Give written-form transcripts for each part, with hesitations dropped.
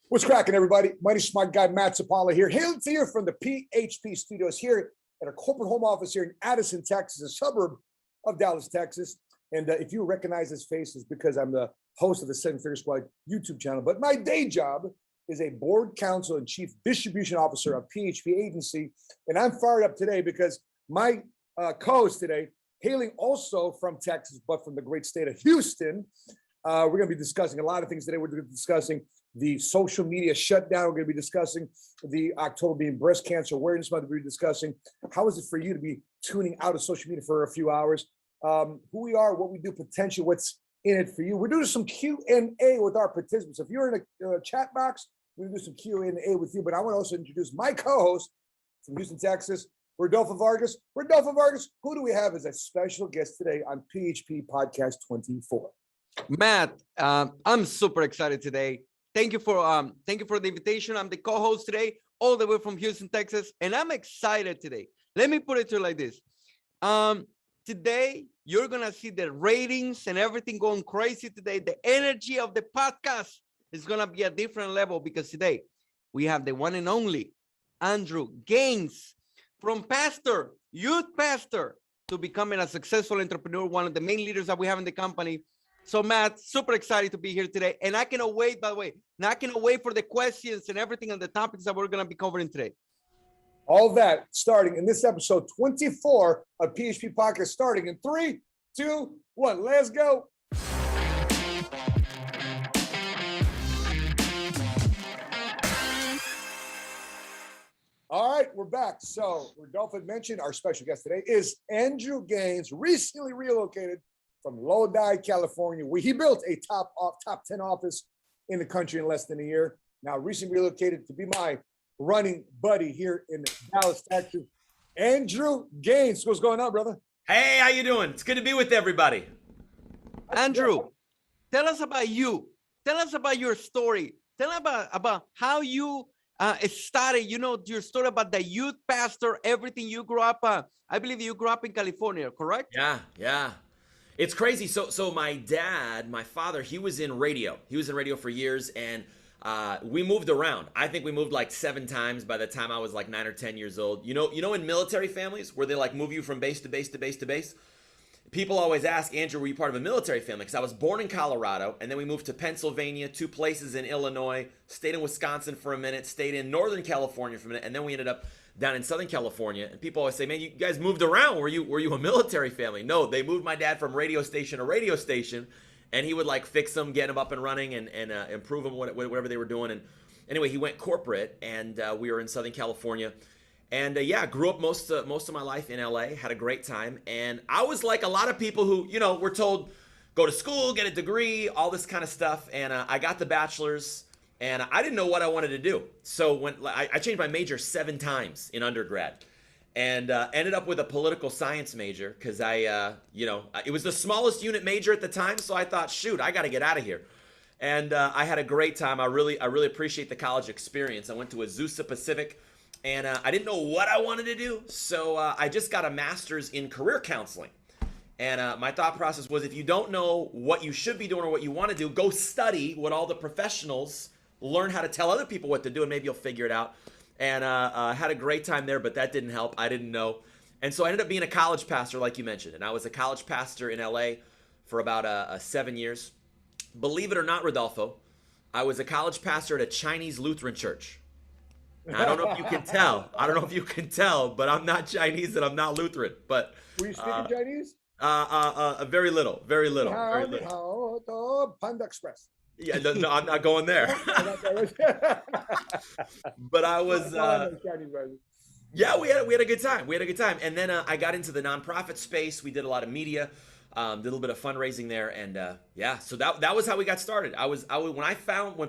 What's cracking, everybody? Mighty smart guy Matt Sapaula here, hailing to you from the PHP studios here at our corporate home office here in Addison, Texas, a suburb of Dallas, Texas. And if you recognize this face, it's because I'm the host of the Seven Figure Squad YouTube channel. But my day job is a board counsel and chief distribution officer of PHP Agency. And I'm fired up today because my co-host today, hailing also from Texas, but from the great state of Houston, we're going to be discussing a lot of things today. We're going to be discussing the social media shutdown. We're going to be discussing the October being Breast Cancer Awareness Month. We're discussing how is it for you to be tuning out of social media for a few hours, who we are, what we do, potentially what's in it for you. We're doing some Q&A with our participants. If you're in a chat box, we're going to do some Q&A with you. But I want to also introduce my co-host from Houston, Texas, Rodolfo Vargas. Rodolfo Vargas, who do we have as a special guest today on PHP Podcast 24? Matt, I'm super excited today. Thank you for the invitation. I'm the co-host today, all the way from Houston, Texas, and I'm excited today. Let me put it to you like this. Today, you're gonna see the ratings and everything going crazy today. The energy of the podcast is gonna be a different level because today we have the one and only Angel Gaines, from youth pastor, to becoming a successful entrepreneur, one of the main leaders that we have in the company. So, Matt, super excited to be here today. And I cannot wait, by the way, and I cannot wait for the questions and everything and the topics that we're going to be covering today. All that starting in this episode 24 of PHP Podcast, starting in 3, 2, 1. Let's go. All right, we're back. So, Rodolfo mentioned our special guest today is Angel Gaines, recently relocated from Lodi, California, where he built a top 10 office in the country in less than a year. Now, recently relocated to be my running buddy here in Dallas, Texas. Andrew Gaines, what's going on, brother? Hey, how you doing? It's good to be with everybody. Andrew, tell us about you. Tell us about your story. Tell us about how you started, your story about the youth pastor, everything you grew up. I believe you grew up in California, correct? Yeah. It's crazy. So my dad, my father, he was in radio. He was in radio for years, and we moved around. I think we moved like 7 times by the time I was like 9 or 10 years old. You know, in military families where they like move you from base to base to base to base, people always ask, Andrew, were you part of a military family? Because I was born in Colorado, and then we moved to Pennsylvania, 2 places in Illinois, stayed in Wisconsin for a minute, stayed in Northern California for a minute, and then we ended up down in Southern California. And people always say, man, you guys moved around. Were you a military family? No, they moved my dad from radio station to radio station, and he would like fix them, get them up and running, and improve them, whatever they were doing. And anyway, he went corporate, and we were in Southern California. And grew up most of my life in LA, had a great time. And I was like a lot of people who, were told, go to school, get a degree, all this kind of stuff. And I got the bachelor's, and I didn't know what I wanted to do. So when I changed my major 7 times in undergrad, and ended up with a political science major because it was the smallest unit major at the time. So I thought, shoot, I got to get out of here. And I had a great time. I really appreciate the college experience. I went to Azusa Pacific. And I didn't know what I wanted to do, so I just got a master's in career counseling. And my thought process was, if you don't know what you should be doing or what you want to do, go study what all the professionals learn how to tell other people what to do, and maybe you'll figure it out. And had a great time there, but that didn't help. I didn't know. And so I ended up being a college pastor, like you mentioned. And I was a college pastor in LA for about 7 years. Believe it or not, Rodolfo, I was a college pastor at a Chinese Lutheran church. I don't know if you can tell. But I'm not Chinese and I'm not Lutheran. But were you speaking Chinese? Very little. Panda Express. Yeah, no, I'm not going there. But I was. Yeah, we had a good time. And then I got into the nonprofit space. We did a lot of media. Did a little bit of fundraising there, and so that was how we got started. When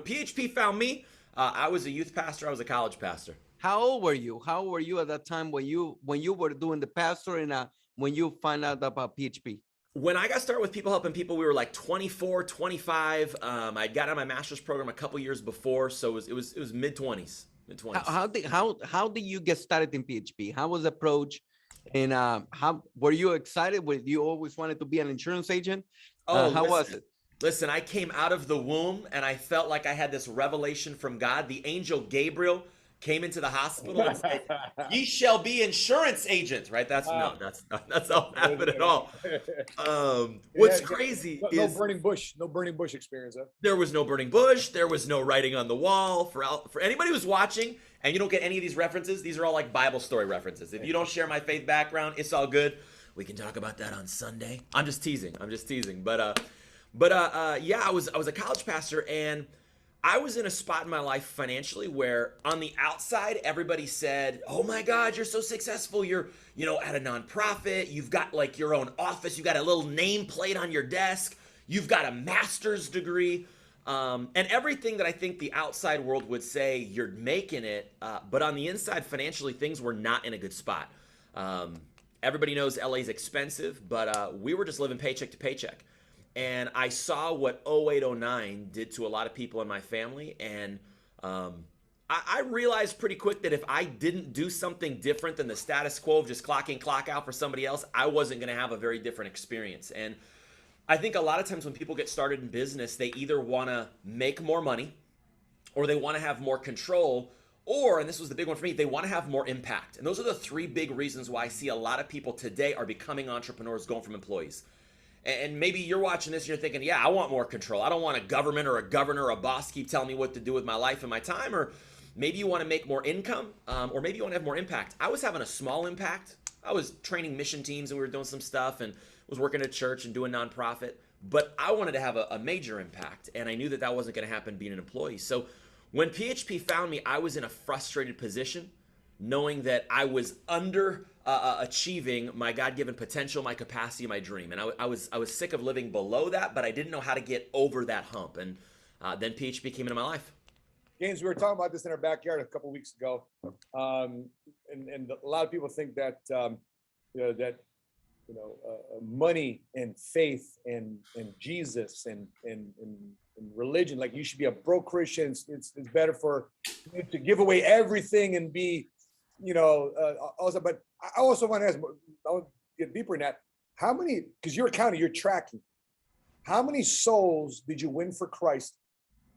PHP found me. I was a youth pastor. I was a college pastor. How old were you? How old were you at that time when you were doing the pastor and when you found out about PHP? When I got started with People Helping People, we were like 24, 25. I got on my master's program a couple years before, so it was mid-20s. How did you get started in PHP? How was the approach? And how were you excited? You always wanted to be an insurance agent? How was it? Listen, I came out of the womb and I felt like I had this revelation from God. The angel Gabriel came into the hospital and said, "Ye shall be insurance agents." Right? That's not how it happened at all. What's crazy no is burning bush experience. Huh? there was no burning bush. There was no writing on the wall. For anybody who's watching and you don't get any of these references, these are all like Bible story references. If you don't share my faith background, it's all good. We can talk about that on Sunday. I'm just teasing. Yeah, I was a college pastor, and I was in a spot in my life financially where on the outside everybody said, "Oh my God, you're so successful. You're, at a nonprofit. You've got like your own office. You got a little nameplate on your desk. You've got a master's degree." And everything that I think the outside world would say, you're making it. But on the inside, financially, things were not in a good spot. Everybody knows LA is expensive, but we were just living paycheck to paycheck. And I saw what 0809 did to a lot of people in my family. And I realized pretty quick that if I didn't do something different than the status quo of just clock in, clock out for somebody else, I wasn't going to have a very different experience. And I think a lot of times when people get started in business, they either want to make more money or they want to have more control, or, and this was the big one for me, they want to have more impact. And those are the three big reasons why I see a lot of people today are becoming entrepreneurs going from employees. And maybe you're watching this and you're thinking, yeah, I want more control. I don't want a government or a governor or a boss keep telling me what to do with my life and my time. Or maybe you want to make more income, or maybe you want to have more impact. I was having a small impact. I was training mission teams and we were doing some stuff and was working at church and doing nonprofit. But I wanted to have a major impact, and I knew that that wasn't going to happen being an employee. So when PHP found me, I was in a frustrated position, knowing that I was under achieving my God-given potential, my capacity, my dream. And I was sick of living below that, but I didn't know how to get over that hump. And then PHP came into my life. James, we were talking about this in our backyard a couple of weeks ago. And a lot of people think that, money and faith and Jesus and religion, like you should be a broke Christian. It's better for you to give away everything and be, also. But I also want to ask, I want to get deeper in that. How many? Because you're counting, you're tracking. How many souls did you win for Christ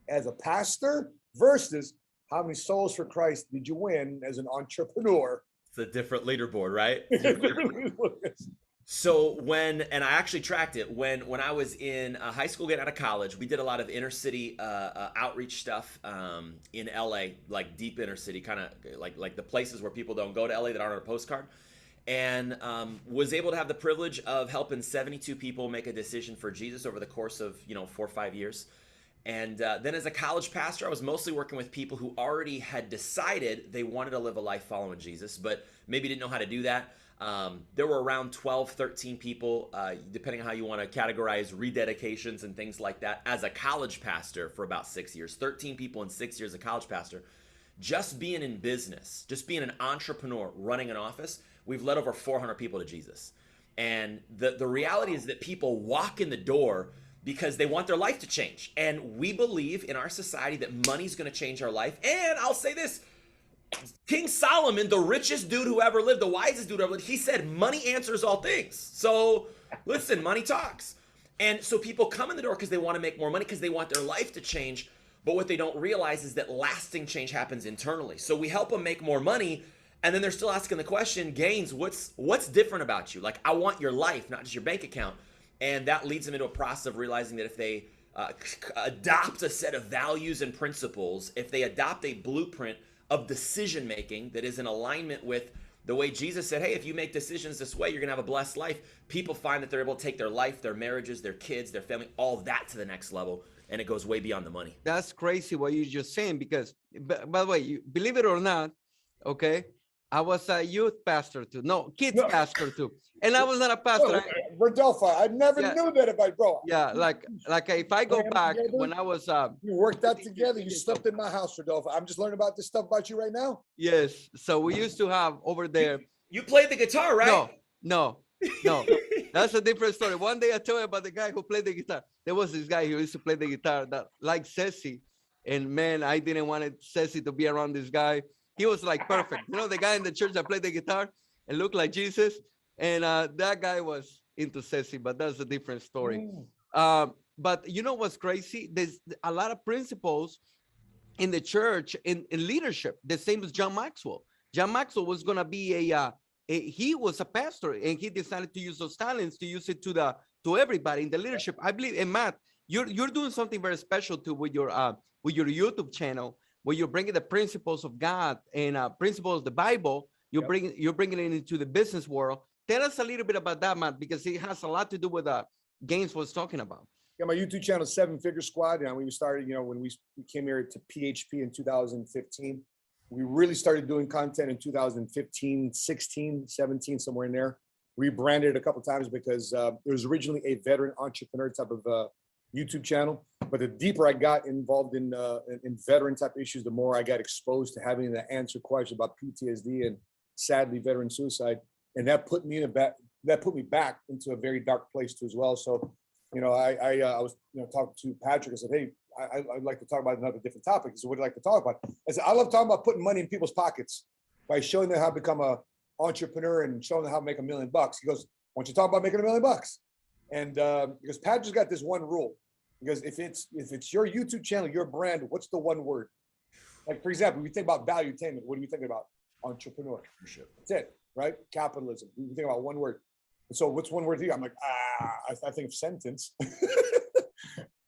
as a pastor versus how many souls for Christ did you win as an entrepreneur? It's a different leaderboard, right? So and I actually tracked it when I was in high school, getting out of college, we did a lot of inner city outreach stuff in LA, like deep inner city, kind of like the places where people don't go to LA that aren't on a postcard, and was able to have the privilege of helping 72 people make a decision for Jesus over the course of 4 or 5 years. And then as a college pastor, I was mostly working with people who already had decided they wanted to live a life following Jesus, but maybe didn't know how to do that. There were around 12, 13 people, depending on how you want to categorize rededications and things like that, as a college pastor for about 6 years. 13 people in 6 years as a college pastor. Just being in business, just being an entrepreneur, running an office, we've led over 400 people to Jesus. And the reality is that people walk in the door because they want their life to change. And we believe in our society that money's going to change our life. And I'll say this, King Solomon, the richest dude who ever lived, the wisest dude who ever lived, he said, money answers all things. So listen, money talks. And so people come in the door because they want to make more money, because they want their life to change. But what they don't realize is that lasting change happens internally. So we help them make more money. And then they're still asking the question, Gaines, what's different about you? Like, I want your life, not just your bank account. And that leads them into a process of realizing that if they adopt a set of values and principles, if they adopt a blueprint of decision making that is in alignment with the way Jesus said, hey, if you make decisions this way, you're gonna have a blessed life. People find that they're able to take their life, their marriages, their kids, their family, all that to the next level, and it goes way beyond the money. That's crazy what you're just saying, because by the way, you believe it or not, okay, I was a youth pastor too. No, kids pastor too. And I was not a pastor. Rodolfo, I never knew that about, bro. Yeah, like if I go back when I was you worked out together, you slept in my house, Rodolfo. I'm just learning about this stuff about you right now. Yes. So we used to have over there. You played the guitar, right? No. That's a different story. One day I told you about the guy who played the guitar. There was this guy who used to play the guitar that like Ceci. And man, I didn't want Ceci to be around this guy. He was like perfect. You know, the guy in the church that played the guitar and looked like Jesus. And that guy was into Ceci, but that's a different story. But you know what's crazy? There's a lot of principles in the church in leadership, the same as John Maxwell. John Maxwell was going to be he was a pastor, and he decided to use those talents to use it to everybody in the leadership. I believe, and Matt, you're doing something very special too with your YouTube channel, where you're bringing the principles of God and principles of the Bible. You're bringing it into the business world. Tell us a little bit about that, Matt, because it has a lot to do with Gaines was talking about. Yeah, my YouTube channel is Seven Figure Squad. And when we started, when we came here to PHP in 2015, we really started doing content in 2015, 16, 17, somewhere in there. Rebranded a couple of times because it was originally a veteran entrepreneur type of YouTube channel. But the deeper I got involved in veteran type issues, the more I got exposed to having to answer questions about PTSD and sadly veteran suicide. And that put me back into a very dark place too as well. So, I was talking to Patrick. I said, hey, I'd like to talk about another different topic. He said, what do you like to talk about? I said, I love talking about putting money in people's pockets by showing them how to become an entrepreneur and showing them how to make $1 million. He goes, why don't you talk about making $1 million? And because Patrick's got this one rule. Because if it's your YouTube channel, your brand, what's the one word? Like, for example, we think about valuetainment. What are you thinking about? Entrepreneur. That's it, right? Capitalism. We think about one word. And so what's one word to you? I'm like, I think of sentence.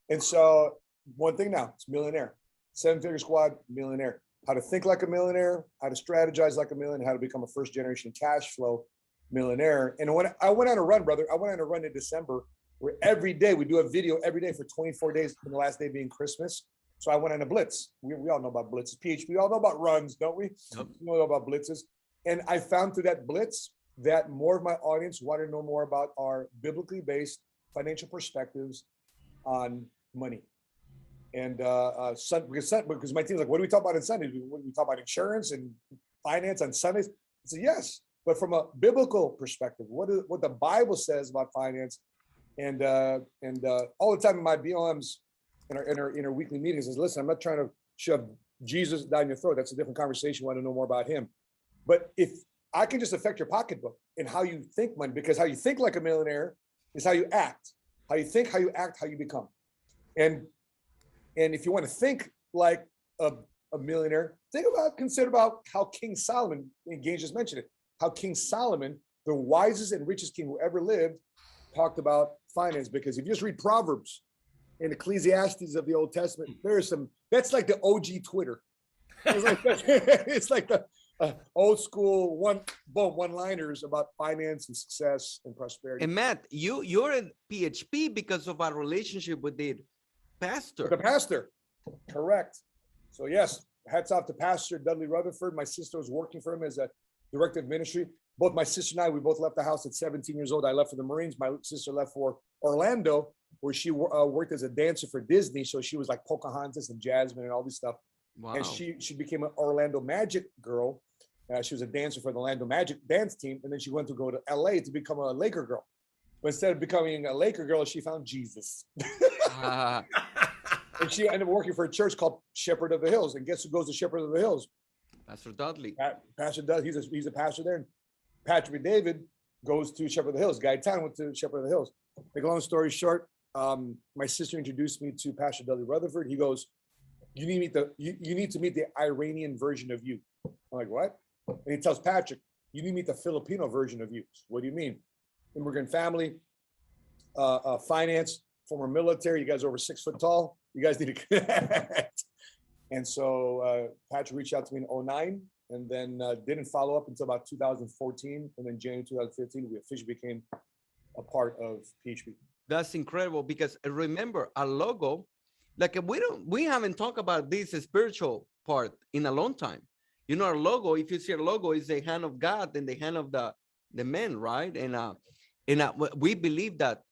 And so one thing now, it's millionaire. Seven Figure Squad, millionaire. How to think like a millionaire, how to strategize like a millionaire, how to become a first generation cash flow millionaire. And when I went on a run, brother, I went on a run in December where every day we do a video every day for 24 days, and the last day being Christmas. So I went on a blitz. We all know about blitzes. PHP, we all know about runs, don't we? Yep. We know about blitzes. And I found through that blitz that more of my audience wanted to know more about our biblically based financial perspectives on money. And because my team's like, what do we talk about on Sundays? We talk about insurance and finance on Sundays? I said, yes, but from a biblical perspective, what the Bible says about finance. And all the time in my BLMs in our weekly meetings is, listen, I'm not trying to shove Jesus down your throat. That's a different conversation. I want to know more about him. But if I can just affect your pocketbook and how you think money, because how you think like a millionaire is how you act. How you think, how you act, how you become. And if you want to think like a millionaire, consider about how King Solomon, and Gaines just mentioned it, how King Solomon, the wisest and richest king who ever lived, talked about finance. Because if you just read Proverbs and Ecclesiastes of the Old Testament, that's like the OG Twitter. It's like the old school one-liners about finance and success and prosperity. And Matt, you're in PHP because of our relationship with the pastor. The pastor, correct. So yes, hats off to Pastor Dudley Rutherford. My sister was working for him as a director of ministry. Both my sister and I, we both left the house at 17 years old. I left for the Marines. My sister left for Orlando, where she worked as a dancer for Disney. So she was like Pocahontas and Jasmine and all this stuff. Wow. And she became an Orlando Magic girl. She was a dancer for the Orlando Magic dance team. And then she went to go to LA to become a Laker girl. But instead of becoming a Laker girl, she found Jesus. And she ended up working for a church called Shepherd of the Hills. And guess who goes to Shepherd of the Hills? Pastor Dudley. Pastor Dudley. He's a pastor there. And Patrick David goes to Shepherd of the Hills. Guy Town went to Shepherd of the Hills. Make a long story short, my sister introduced me to Pastor Dudley Rutherford. He goes, you need to meet the Iranian version of you. I'm like, what? And he tells Patrick, you need to meet the Filipino version of you. What do you mean? Immigrant family, finance, former military. You guys are over 6 foot tall. You guys need to connect. And so Patrick reached out to me in 2009 and then didn't follow up until about 2014. And then January 2015, we officially became a part of PHP. That's incredible, because remember, our logo, like we haven't talked about this spiritual part in a long time. You know, our logo, if you see our logo, is the hand of God and the hand of the man, right? And we believe that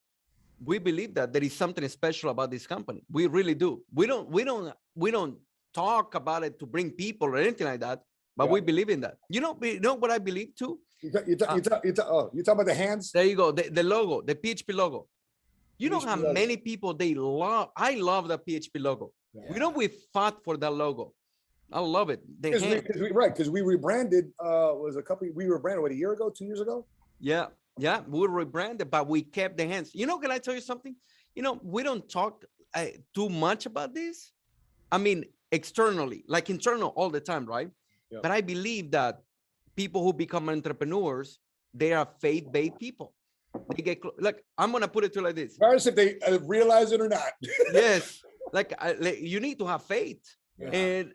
there is something special about this company. We really do. We don't talk about it to bring people or anything like that, but we believe in that. You know what I believe too? You talking about the hands? There you go. The logo, the PHP logo. You know PHP how logo. many people I love the PHP logo. Yeah. You know, we fought for that logo. I love it. Because we rebranded, we rebranded, what, a year ago, 2 years ago? Yeah, we rebranded, but we kept the hands. You know, can I tell you something? we don't talk too much about this. I mean, externally, like internal all the time, right? Yeah. But I believe that people who become entrepreneurs, they are faith-based people. They get like, I'm gonna put it to like this. Regardless if they realize it or not. Yes, like you need to have faith. Yeah. And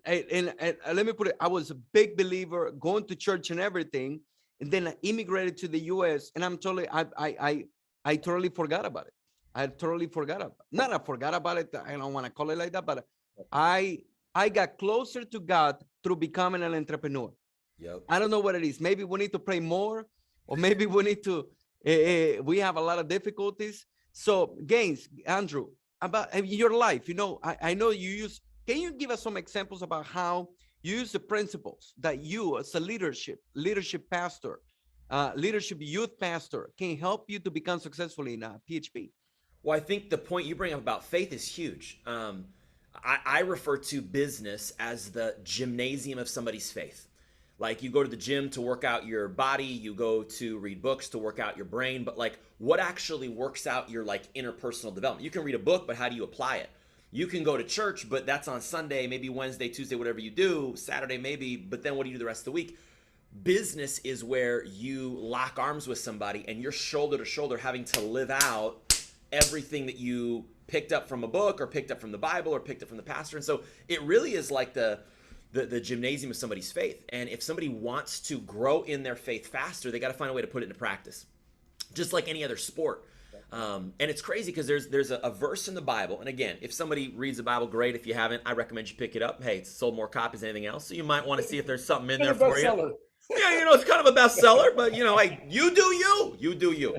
let me put it. I was a big believer, going to church and everything, and then I immigrated to the U.S. And I'm totally, I totally forgot about it. I totally forgot about it. Not I forgot about it. I don't want to call it like that, but I got closer to God through becoming an entrepreneur. Yep. I don't know what it is. Maybe we need to pray more, or maybe we need to. We have a lot of difficulties. So, Gaines, Andrew, about your life, I know you use. Can you give us some examples about how you use the principles that you, as a leadership pastor, leadership youth pastor, can help you to become successful in PHP? Well, I think the point you bring up about faith is huge. I refer to business as the gymnasium of somebody's faith. Like, you go to the gym to work out your body, you go to read books to work out your brain, but like, what actually works out your like interpersonal development? You can read a book, but how do you apply it? You can go to church, but that's on Sunday, maybe Wednesday, Tuesday, whatever you do, Saturday maybe, but then what do you do the rest of the week? Business is where you lock arms with somebody and you're shoulder to shoulder having to live out everything that you picked up from a book or picked up from the Bible or picked up from the pastor. And so it really is like the gymnasium of somebody's faith. And if somebody wants to grow in their faith faster, they got to find a way to put it into practice, just like any other sport. And it's crazy because there's a verse in the Bible. And again, if somebody reads the Bible, great. If you haven't, I recommend you pick it up. Hey, it's sold more copies than anything else. So you might want to see if there's something in there for you. Yeah, it's kind of a bestseller, but hey, you do you.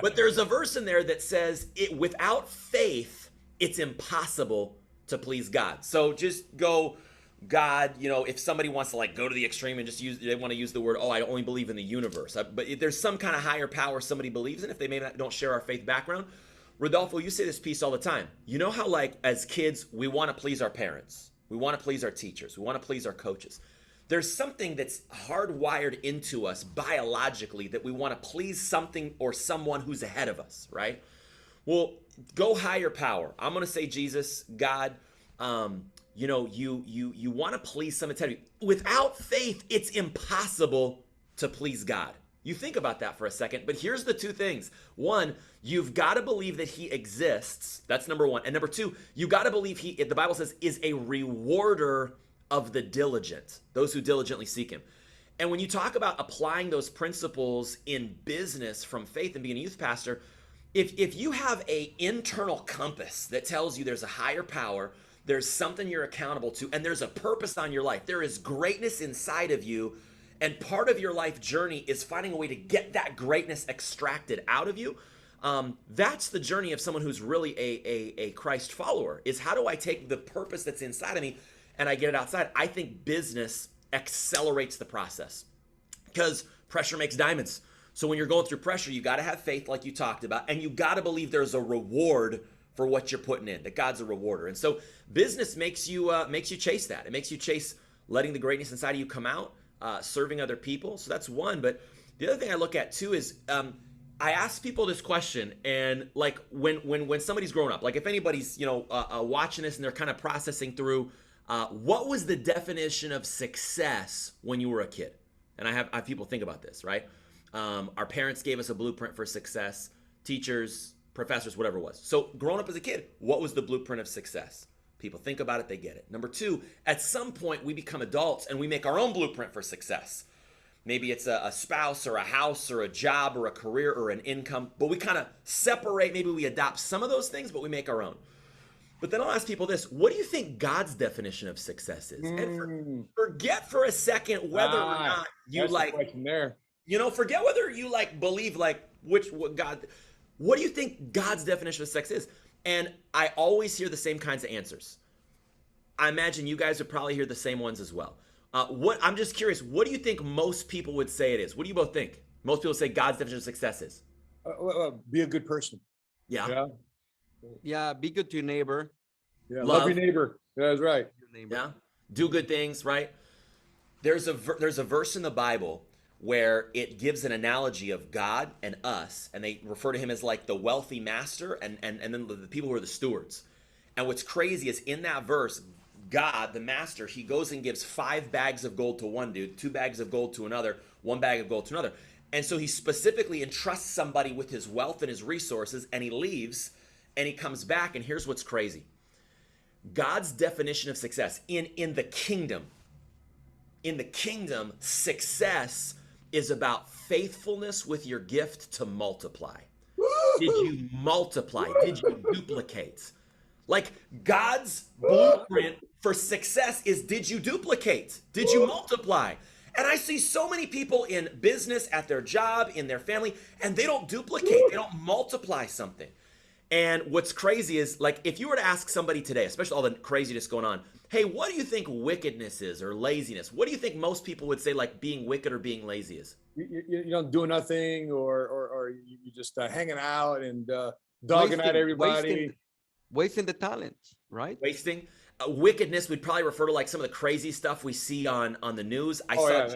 But there's a verse in there that says, without faith, it's impossible to please God. So just go, God, if somebody wants to like go to the extreme and just they want to use the word, I only believe in the universe. But if there's some kind of higher power somebody believes in, if they maybe don't share our faith background. Rodolfo, you say this piece all the time. You know how like as kids, we want to please our parents. We want to please our teachers. We want to please our coaches. There's something that's hardwired into us biologically that we want to please something or someone who's ahead of us, right? Well, go higher power. I'm going to say Jesus, God. You want to please someone ahead of you. Without faith, it's impossible to please God. You think about that for a second, but here's the two things. One, you've got to believe that he exists. That's number one. And number two, you got to believe the Bible says, is a rewarder of the diligent, those who diligently seek him. And when you talk about applying those principles in business from faith and being a youth pastor, if you have an internal compass that tells you there's a higher power, there's something you're accountable to, and there's a purpose on your life, there is greatness inside of you, and part of your life journey is finding a way to get that greatness extracted out of you. That's the journey of someone who's really a Christ follower, is how do I take the purpose that's inside of me and I get it outside? I think business accelerates the process because pressure makes diamonds. So when you're going through pressure, you got to have faith like you talked about, and you got to believe there's a reward for what you're putting in, that God's a rewarder. And so business makes you chase that. It makes you chase letting the greatness inside of you come out, serving other people. So that's one. But the other thing I look at too is I ask people this question, and like when somebody's growing up, like if anybody's watching this and they're kind of processing through, what was the definition of success when you were a kid? And I have people think about this, right? Our parents gave us a blueprint for success, teachers, professors, whatever it was. So growing up as a kid, what was the blueprint of success? People think about it, they get it. Number two, at some point we become adults and we make our own blueprint for success. Maybe it's a spouse or a house or a job or a career or an income, but we kind of separate, maybe we adopt some of those things, but we make our own. But then I'll ask people this, what do you think God's definition of success is? And forget for a second whether or not you forget whether you believe what do you think God's definition of sex is? And I always hear the same kinds of answers. I imagine you guys would probably hear the same ones as well. I'm just curious, what do you think most people would say it is? What do you both think? Most people say God's definition of success is? Be a good person. Yeah. Yeah, be good to your neighbor. Yeah, love your neighbor. That's right. Yeah, do good things, right? There's a verse in the Bible where it gives an analogy of God and us, and they refer to him as like the wealthy master and then the people who are the stewards. And what's crazy is in that verse, God, the master, he goes and gives 5 bags of gold to one dude, 2 bags of gold to another, 1 bag of gold to another. And so he specifically entrusts somebody with his wealth and his resources, and he leaves and he comes back. And here's what's crazy. God's definition of success in the kingdom, success is about faithfulness with your gift to multiply. Did you multiply? Did you duplicate? Like God's blueprint for success is, did you duplicate? Did you multiply? And I see so many people in business, at their job, in their family, and they don't duplicate, they don't multiply something. And what's crazy is, like, if you were to ask somebody today, especially all the craziness going on, hey, what do you think wickedness is, or laziness? What do you think most people would say, like, being wicked or being lazy is? You don't do nothing, or you just hanging out and dogging at everybody. Wasting the talent, right? Wasting. Wickedness, we'd probably refer to like some of the crazy stuff we see on the news. I saw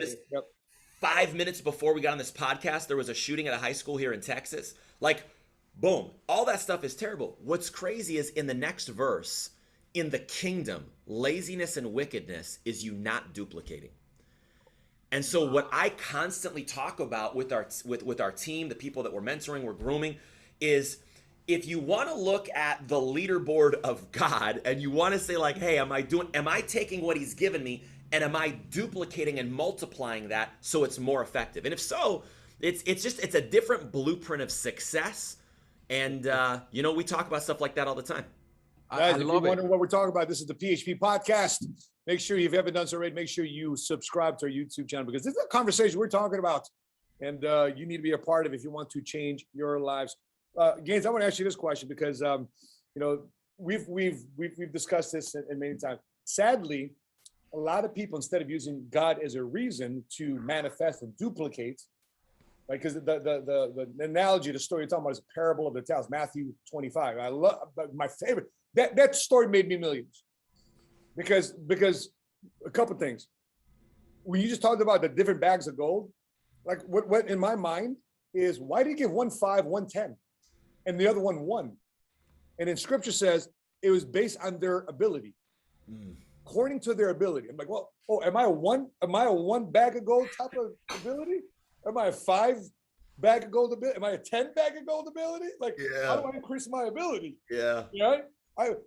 5 minutes before we got on this podcast, there was a shooting at a high school here in Texas. Like, boom, all that stuff is terrible. What's crazy is in the next verse, in the kingdom, laziness and wickedness is you not duplicating. And so what I constantly talk about with our team, the people that we're mentoring, we're grooming, is if you want to look at the leaderboard of God and you want to say like, hey, am I taking what he's given me and am I duplicating and multiplying that so it's more effective? And if so, it's a different blueprint of success. And we talk about stuff like that all the time. Guys, if you're wondering what we're talking about, this is the PHP Podcast. Make sure, if you haven't done so already, make sure you subscribe to our YouTube channel, because this is a conversation we're talking about, and you need to be a part of it if you want to change your lives. Gaines, I want to ask you this question because we've discussed this in many times. Sadly, a lot of people, instead of using God as a reason to manifest and duplicate, right? Because the analogy, the story you're talking about is a parable of the talents, Matthew 25. I love my favorite. That story made me millions because a couple things. When you just talked about the different bags of gold, like what in my mind is, why did he give one 5, one 10? And the other one 1. And then scripture says it was based on their ability, according to their ability. I'm like, well, am I a one bag of gold type of ability? Am I a 5 bag of gold ability? Am I a 10 bag of gold ability? Like, how do I increase my ability? Yeah.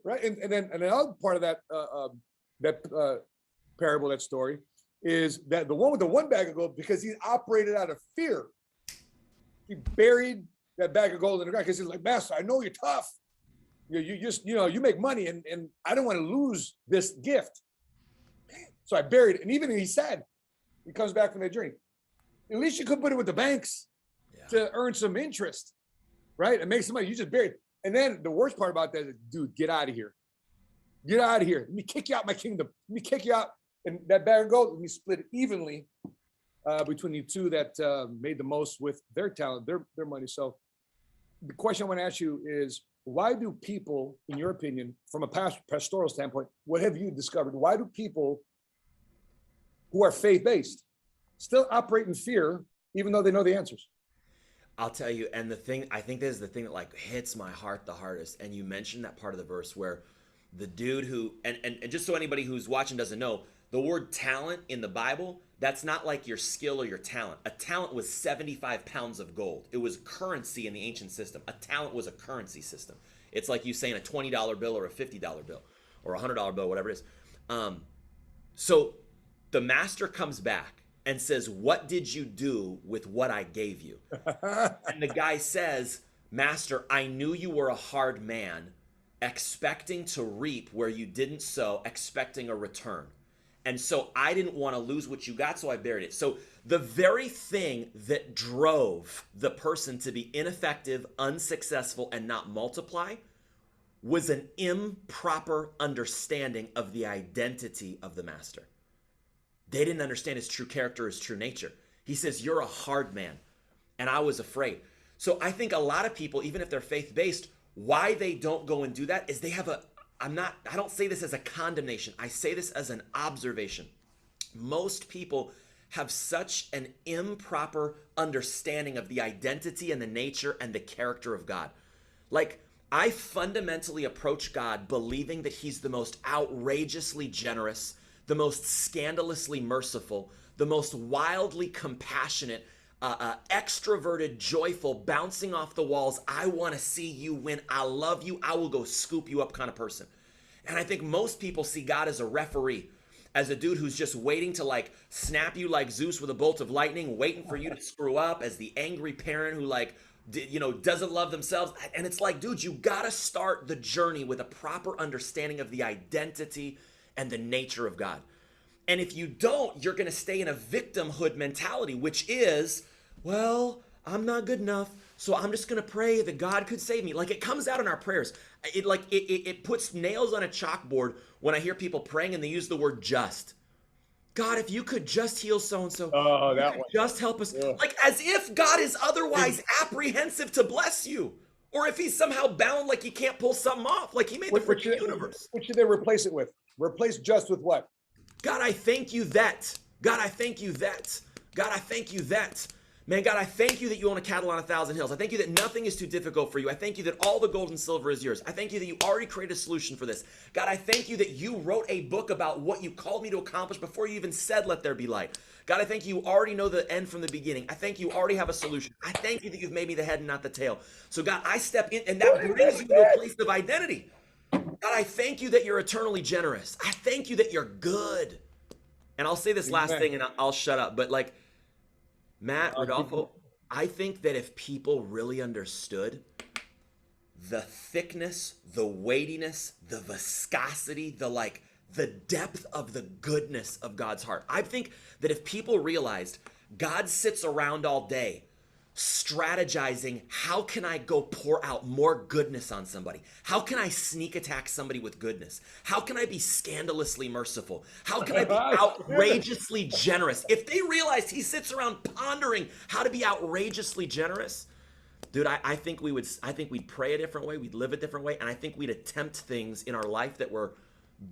Right. And then another part of that parable, that story, is that the one with the 1 bag of gold, because he operated out of fear, he buried that bag of gold in the ground because he's like, Master, I know you're tough. You just, you make money, and I don't want to lose this gift. So I buried it. And even he said, he comes back from that journey, at least you could put it with the banks to earn some interest, right? And make some money. You just buried it. And then the worst part about that is, dude, get out of here. Get out of here. Let me kick you out my kingdom. Let me kick you out. And that bag of gold, let me split it evenly between the two that made the most with their talent, their money. So the question I want to ask you is, why do people, in your opinion, from a pastoral standpoint, what have you discovered? Why do people who are faith-based still operate in fear, even though they know the answers? I'll tell you, and the thing, I think this is the thing that like hits my heart the hardest. And you mentioned that part of the verse where the dude who, and just so anybody who's watching doesn't know, the word talent in the Bible, that's not like your skill or your talent. A talent was 75 pounds of gold. It was currency in the ancient system. A talent was a currency system. It's like you saying a $20 bill or a $50 bill or a $100 bill, whatever it is. So the master comes back and says, what did you do with what I gave you? And the guy says, Master, I knew you were a hard man, expecting to reap where you didn't sow, expecting a return. And so I didn't want to lose what you got, so I buried it. So the very thing that drove the person to be ineffective, unsuccessful, and not multiply was an improper understanding of the identity of the master. They didn't understand his true character, his true nature. He says, you're a hard man, and I was afraid. So I think a lot of people, even if they're faith-based, why they don't go and do that is they have I don't say this as a condemnation. I say this as an observation. Most people have such an improper understanding of the identity and the nature and the character of God. Like, I fundamentally approach God believing that he's the most outrageously generous, the most scandalously merciful, the most wildly compassionate, extroverted, joyful, bouncing off the walls, I want to see you win, I love you, I will go scoop you up kind of person. And I think most people see God as a referee, as a dude who's just waiting to like snap you like Zeus with a bolt of lightning, waiting for you to screw up, as the angry parent who like, doesn't love themselves. And it's like, dude, you gotta start the journey with a proper understanding of the identity and the nature of God. And if you don't, you're gonna stay in a victimhood mentality, which is, well, I'm not good enough, so I'm just gonna pray that God could save me. Like, it comes out in our prayers. It puts nails on a chalkboard when I hear people praying and they use the word just. God, if you could just heal so-and-so, just help us. Yeah. Like, as if God is otherwise apprehensive to bless you. Or if he's somehow bound, like he can't pull something off. Like, he made the freaking universe. What should they replace it with? Replace just with what? God, I thank you that. God, I thank you that. God, I thank you that. Man, God, I thank you that you own a cattle on 1,000 hills. I thank you that nothing is too difficult for you. I thank you that all the gold and silver is yours. I thank you that you already created a solution for this. God, I thank you that you wrote a book about what you called me to accomplish before you even said, let there be light. God, I thank you already know the end from the beginning. I thank you already have a solution. I thank you that you've made me the head and not the tail. So God, I step in, and that brings you to a place of identity. God, I thank you that you're eternally generous. I thank you that you're good. And I'll say this last thing and I'll shut up. But like, Matt, Rodolfo, I think that if people really understood the thickness, the weightiness, the viscosity, the depth of the goodness of God's heart, I think that if people realized God sits around all day strategizing, how can I go pour out more goodness on somebody? How can I sneak attack somebody with goodness? How can I be scandalously merciful? How can I be outrageously generous? If they realized he sits around pondering how to be outrageously generous, dude, I think we'd pray a different way, we'd live a different way, and I think we'd attempt things in our life that were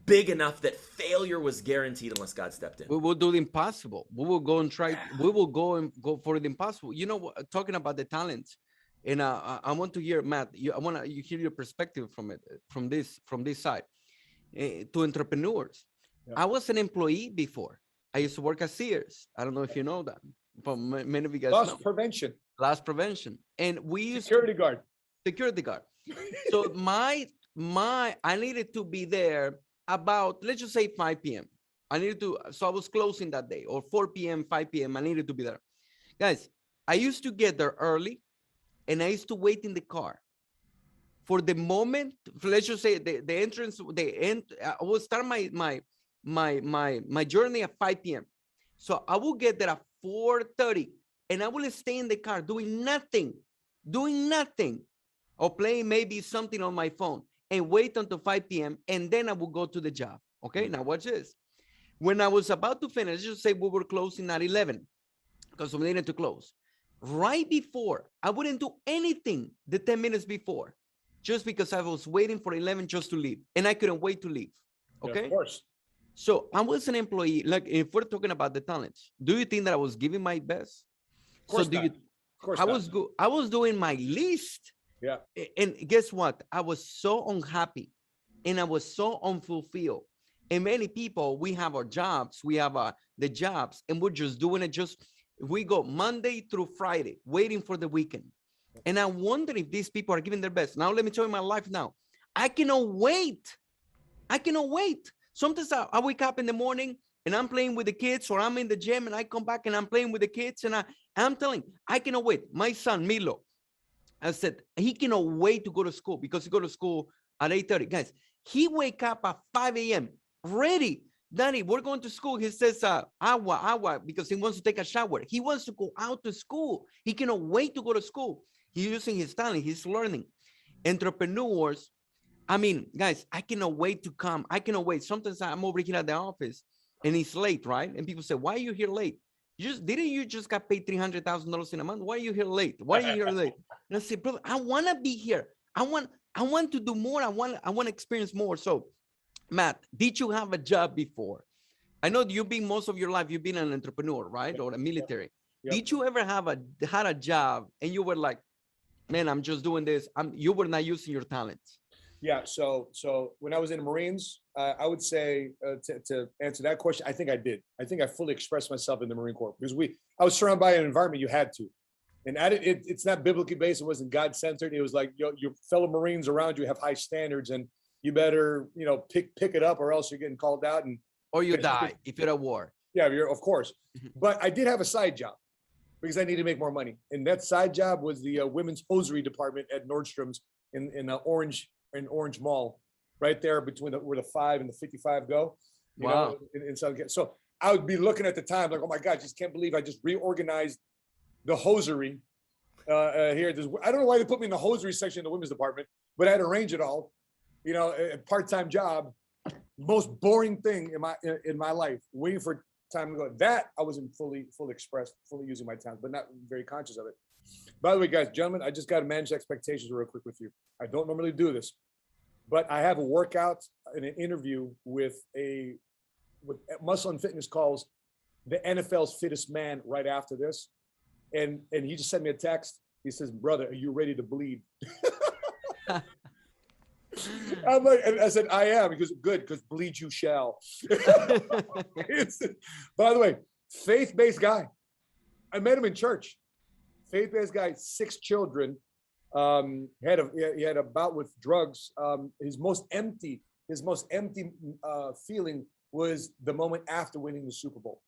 big enough that failure was guaranteed unless God stepped in. We will do the impossible. We will go and try. We will go for the impossible. You know, talking about the talents, and I want to hear, Matt. I want to hear your perspective from it, from this side. To entrepreneurs, I was an employee before. I used to work at Sears. I don't know if you know that. But many of you guys know. Loss prevention, and we used security guard. So I needed to be there about, let's just say 5 p.m. So I was closing that day, or 4 p.m., 5 p.m. I needed to be there. Guys, I used to get there early and I used to wait in the car for the moment. Let's just say the entrance, I will start my journey at 5 p.m. So I will get there at 4:30 and I will stay in the car doing nothing, or playing maybe something on my phone, and wait until 5 p.m. and then I will go to the job. Okay, now watch this. When I was about to finish, let's just say we were closing at 11 because we needed to close. Right before, I wouldn't do anything the 10 minutes before, just because I was waiting for 11 just to leave, and I couldn't wait to leave. Okay, yeah, of course. So I was an employee. Like, if we're talking about the talents, do you think that I was giving my best? Of course not. Of course not. I was doing my least. Yeah. And guess what? I was so unhappy and I was so unfulfilled. And many people, we have our jobs, we have the jobs, and we're just doing it. We go Monday through Friday, waiting for the weekend. And I wonder if these people are giving their best. Now, let me tell you my life now. I cannot wait. Sometimes I wake up in the morning and I'm playing with the kids, or I'm in the gym and I come back and I'm playing with the kids. And I'm telling you, I cannot wait. My son, Milo, I said, he cannot wait to go to school because he go to school at 8:30. Guys, he wake up at 5 a.m. ready. Daddy, we're going to school. He says, agua, because he wants to take a shower. He wants to go out to school. He cannot wait to go to school. He's using his talent. He's learning. Entrepreneurs, I mean, guys, I cannot wait to come. I cannot wait. Sometimes I'm over here at the office and it's late, right? And people say, why are you here late? Didn't you just got paid $300,000 in a month? Why are you here late? Why are you here late? And I say, brother, I want to be here. I want to do more. I want to experience more. So, Matt, did you have a job before I know you've been most of your life, you've been an entrepreneur, right? Yep. Or a military. Yep. Did you ever had a job and you were like, man, I'm just doing this. You were not using your talents. Yeah. So when I was in the Marines, I would say to answer that question, I think I did. I think I fully expressed myself in the Marine Corps because I was surrounded by an environment you had to. And it's not biblically based. It wasn't God centered. It was like your fellow Marines around you have high standards, and you better pick it up, or else you're getting called out or you die if you're at war. Yeah, of course. But I did have a side job because I needed to make more money, and that side job was the women's hosiery department at Nordstrom's in Orange Mall, right there between where the 5 and the 55 go. Wow. In Southern. So I would be looking at the time like, oh my God, I just can't believe I just reorganized the hosiery here. I don't know why they put me in the hosiery section in the women's department, but I had to arrange it all. A part-time job, most boring thing in my life, waiting for time to go. That I wasn't fully expressed, fully using my talent, but not very conscious of it. By the way, guys, gentlemen, I just got to manage expectations real quick with you. I don't normally do this, but I have a workout and an interview with Muscle and Fitness calls the NFL's fittest man right after this. And he just sent me a text. He says, brother, are you ready to bleed? I'm like, and I said, I am. He goes, good, because bleed you shall. By the way, faith-based guy. I met him in church. Faith-based guy, 6 children. He had a bout with drugs. His most empty feeling was the moment after winning the Super Bowl.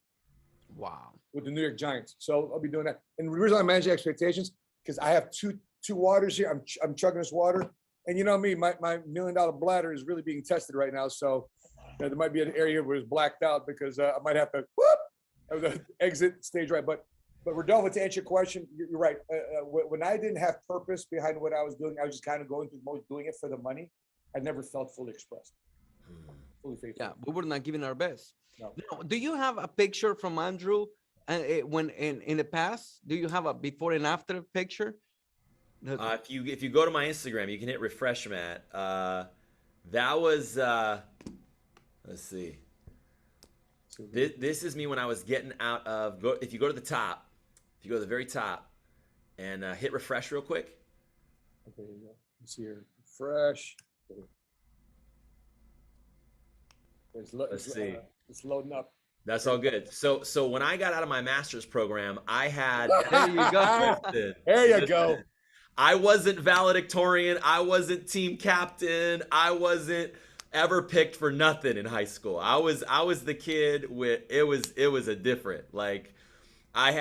Wow. With the New York Giants. So I'll be doing that. And the reason I manage expectations, because I have two waters here. I'm chugging this water. And you know me, my $1 million bladder is really being tested right now. So there might be an area where it's blacked out because I might have to have the exit stage right. But Rodolfo, to answer your question, you're right. When I didn't have purpose behind what I was doing, I was just kind of going through most doing it for the money. I never felt fully expressed. Fully faithful. Yeah, we were not giving our best. No. Now, do you have a picture from Andrew when in the past? Do you have a before and after picture? If you go to my Instagram, you can hit refresh, Matt. That was let's see. This is me when I was getting out of. If you go to the top, if you go to the very top, and hit refresh real quick. Okay, here we go. Let's see here. Refresh. Let's see. It's loading up. That's all good. So when I got out of my master's program, I had. There you go. There you go. I wasn't valedictorian. I wasn't team captain. I wasn't ever picked for nothing in high school. I was the kid with it was a different, like I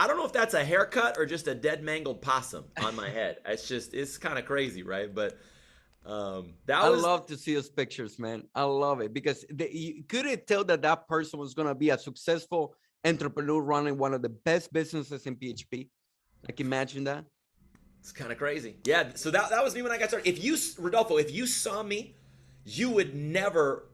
don't know if that's a haircut or just a dead mangled possum on my head. It's kind of crazy, right? But I love to see those pictures, man. I love it because you couldn't tell that person was gonna be a successful entrepreneur running one of the best businesses in PHP. Like, imagine that. It's kind of crazy. Yeah. So that was me when I got started. Rodolfo, if you saw me, you would never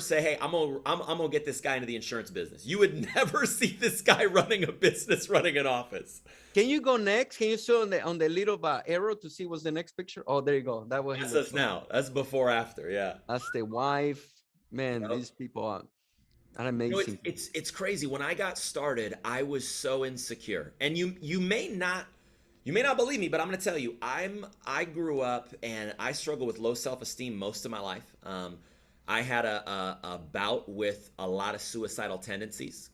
say, hey, I'm gonna get this guy into the insurance business. You would never see this guy running a business, running an office. Can you go next? Can you show on the little arrow to see what's the next picture? Oh, there you go. That's us now. That's before, after. Yeah. That's the wife. Man, these people are amazing. It's crazy. When I got started, I was so insecure, and you may not believe me, but I'm going to tell you, I grew up and I struggled with low self-esteem most of my life. I had a bout with a lot of suicidal tendencies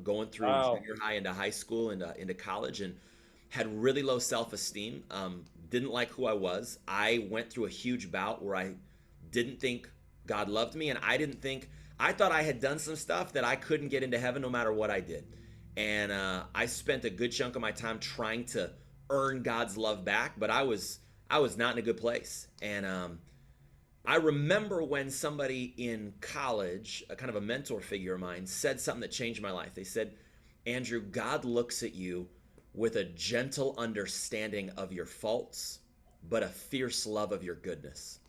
going through junior high into high school and into college, and had really low self-esteem. Didn't like who I was. I went through a huge bout where I didn't think God loved me, and I thought I had done some stuff that I couldn't get into heaven no matter what I did. And I spent a good chunk of my time trying to earn God's love back, but I was not in a good place. And I remember when somebody in college, a kind of a mentor figure of mine, said something that changed my life. They said, Andrew, God looks at you with a gentle understanding of your faults, but a fierce love of your goodness.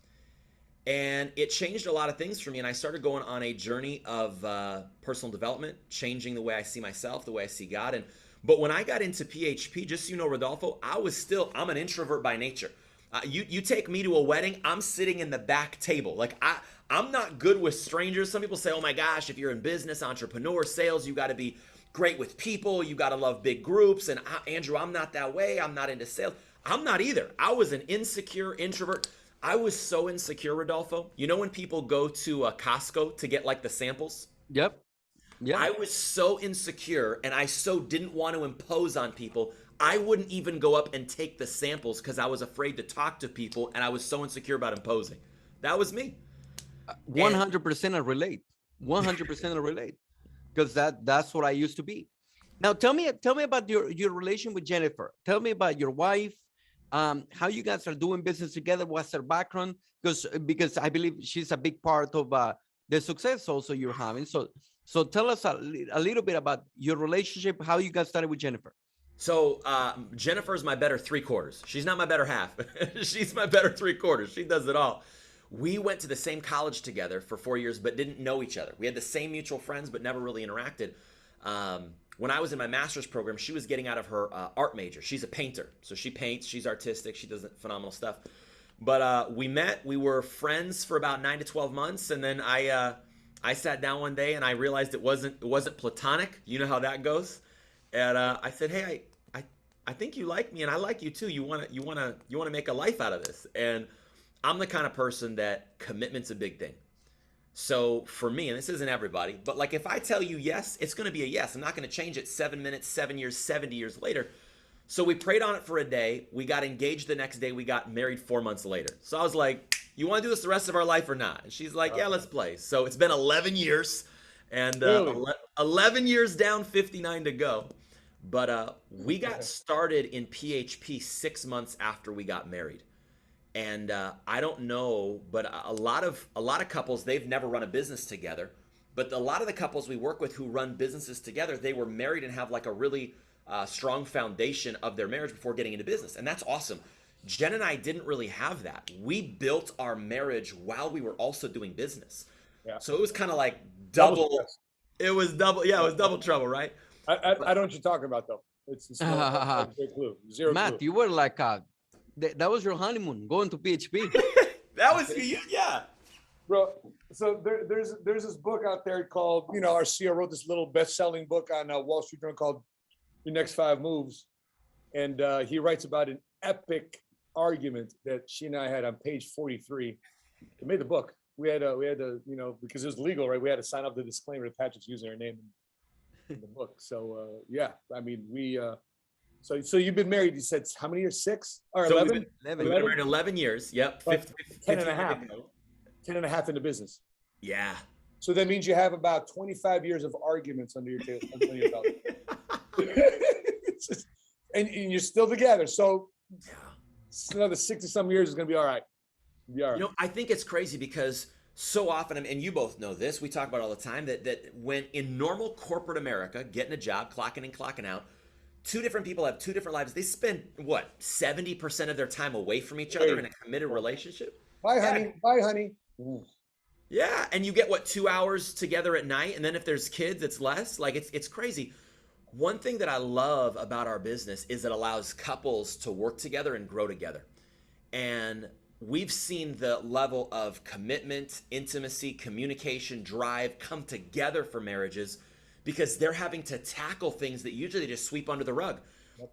And it changed a lot of things for me. And I started going on a journey of personal development, changing the way I see myself, the way I see God. But when I got into PHP, just so you know, Rodolfo, I'm an introvert by nature. You take me to a wedding, I'm sitting in the back table. Like I'm not good with strangers. Some people say, oh my gosh, if you're in business, entrepreneur, sales, you got to be great with people. You got to love big groups. And Andrew, I'm not that way. I'm not into sales. I'm not either. I was an insecure introvert. I was so insecure, Rodolfo. You know when people go to Costco to get like the samples? Yep. Yeah. I was so insecure and I so didn't want to impose on people. I wouldn't even go up and take the samples because I was afraid to talk to people and I was so insecure about imposing. That was me. 100% I relate. 100% I relate. Because that's what I used to be. Now tell me about your relation with Jennifer. Tell me about your wife, how you guys are doing business together. What's her background? Because I believe she's a big part of the success also you're having. So tell us a little bit about your relationship, how you got started with Jennifer. So Jennifer's my better 3/4. She's not my better half. She's my better 3/4. She does it all. We went to the same college together for 4 years, but didn't know each other. We had the same mutual friends, but never really interacted. When I was in my master's program, she was getting out of her art major. She's a painter. So she paints, she's artistic, she does phenomenal stuff. But we met, we were friends for about 9 to 12 months. And then I sat down one day and I realized it wasn't platonic. You know how that goes. And I said, hey, I think you like me and I like you too. You wanna make a life out of this. And I'm the kind of person that commitment's a big thing. So for me, and this isn't everybody, but like if I tell you yes, it's going to be a yes. I'm not going to change it 7 minutes, 7 years, 70 years later. So we prayed on it for a day. We got engaged the next day. We got married 4 months later. So I was like, you want to do this the rest of our life or not? And she's like, yeah, let's play. So it's been 11 years and 11 years down, 59 to go. But we got started in PHP 6 months after we got married. And I don't know, but a lot of couples, they've never run a business together. But a lot of the couples we work with who run businesses together, they were married and have like a really strong foundation of their marriage before getting into business. And that's awesome. Jen and I didn't really have that. We built our marriage while we were also doing business. Yeah. So it was kind of like double. It was double. Yeah, it was double trouble, right? I don't know what you're talking about though. It's no clue. Zero Matt, clue. You were like that was your honeymoon, going to PHP. That was you, yeah. Bro, so there's this book out there called, our CEO wrote this little best-selling book on Wall Street Journal called Your Next 5 Moves. And he writes about an epic argument that she and I had on page 43. We made the book. We had to, because it was legal, right? We had to sign up the disclaimer that Patrick's using her name in the book. So, yeah, I mean, So you've been married, you said, how many years? 6 or 11? We've been married 11 years. Yep. 10 and a half. 10 and a half into business. Yeah. So that means you have about 25 years of arguments under your belt. and you're still together. So another 60-some years is going to be all right. I think it's crazy because so often, and you both know this, we talk about it all the time, that when in normal corporate America, getting a job, clocking in, clocking out, 2 different people have 2 different lives. They spend 70% of their time away from each other in a committed relationship. Bye, honey. Bye, honey. Yeah, and you get 2 hours together at night, and then if there's kids, it's less. Like it's crazy. One thing that I love about our business is it allows couples to work together and grow together. And we've seen the level of commitment, intimacy, communication, drive come together for marriages because they're having to tackle things that usually they just sweep under the rug.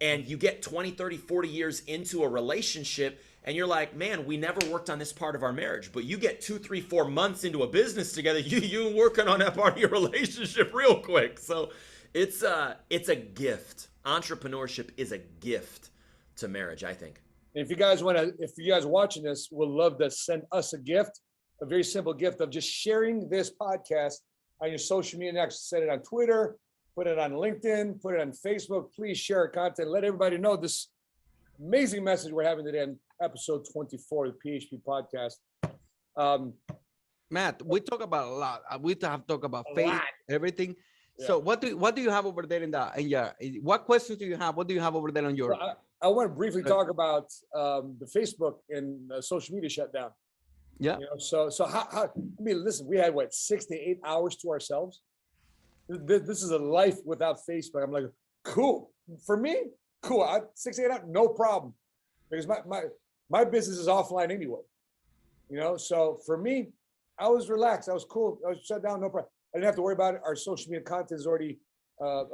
And you get 20, 30, 40 years into a relationship and you're like, man, we never worked on this part of our marriage. But you get 2, 3, 4 months into a business together, you working on that part of your relationship real quick. So it's a gift. Entrepreneurship is a gift to marriage, I think. And if you guys watching this would love to send us a gift, a very simple gift of just sharing this podcast on your social media networks. Send it on Twitter, put it on LinkedIn, put it on Facebook. Please share our content. Let everybody know this amazing message we're having today on episode 24 of the PHP podcast. Matt, we talk about a lot. We have talked about faith, everything. Yeah. So what do you have over there what questions do you have? What do you have over there on your? Well, I want to briefly talk about the Facebook and social media shutdown. Yeah. So how, I mean, listen, we had 6 to 8 hours to ourselves. This is a life without Facebook. I'm like, cool. For me, cool. 6 to 8 hours, no problem. Because my business is offline anyway. So for me, I was relaxed. I was cool. I was shut down, no problem. I didn't have to worry about it. Our social media content is already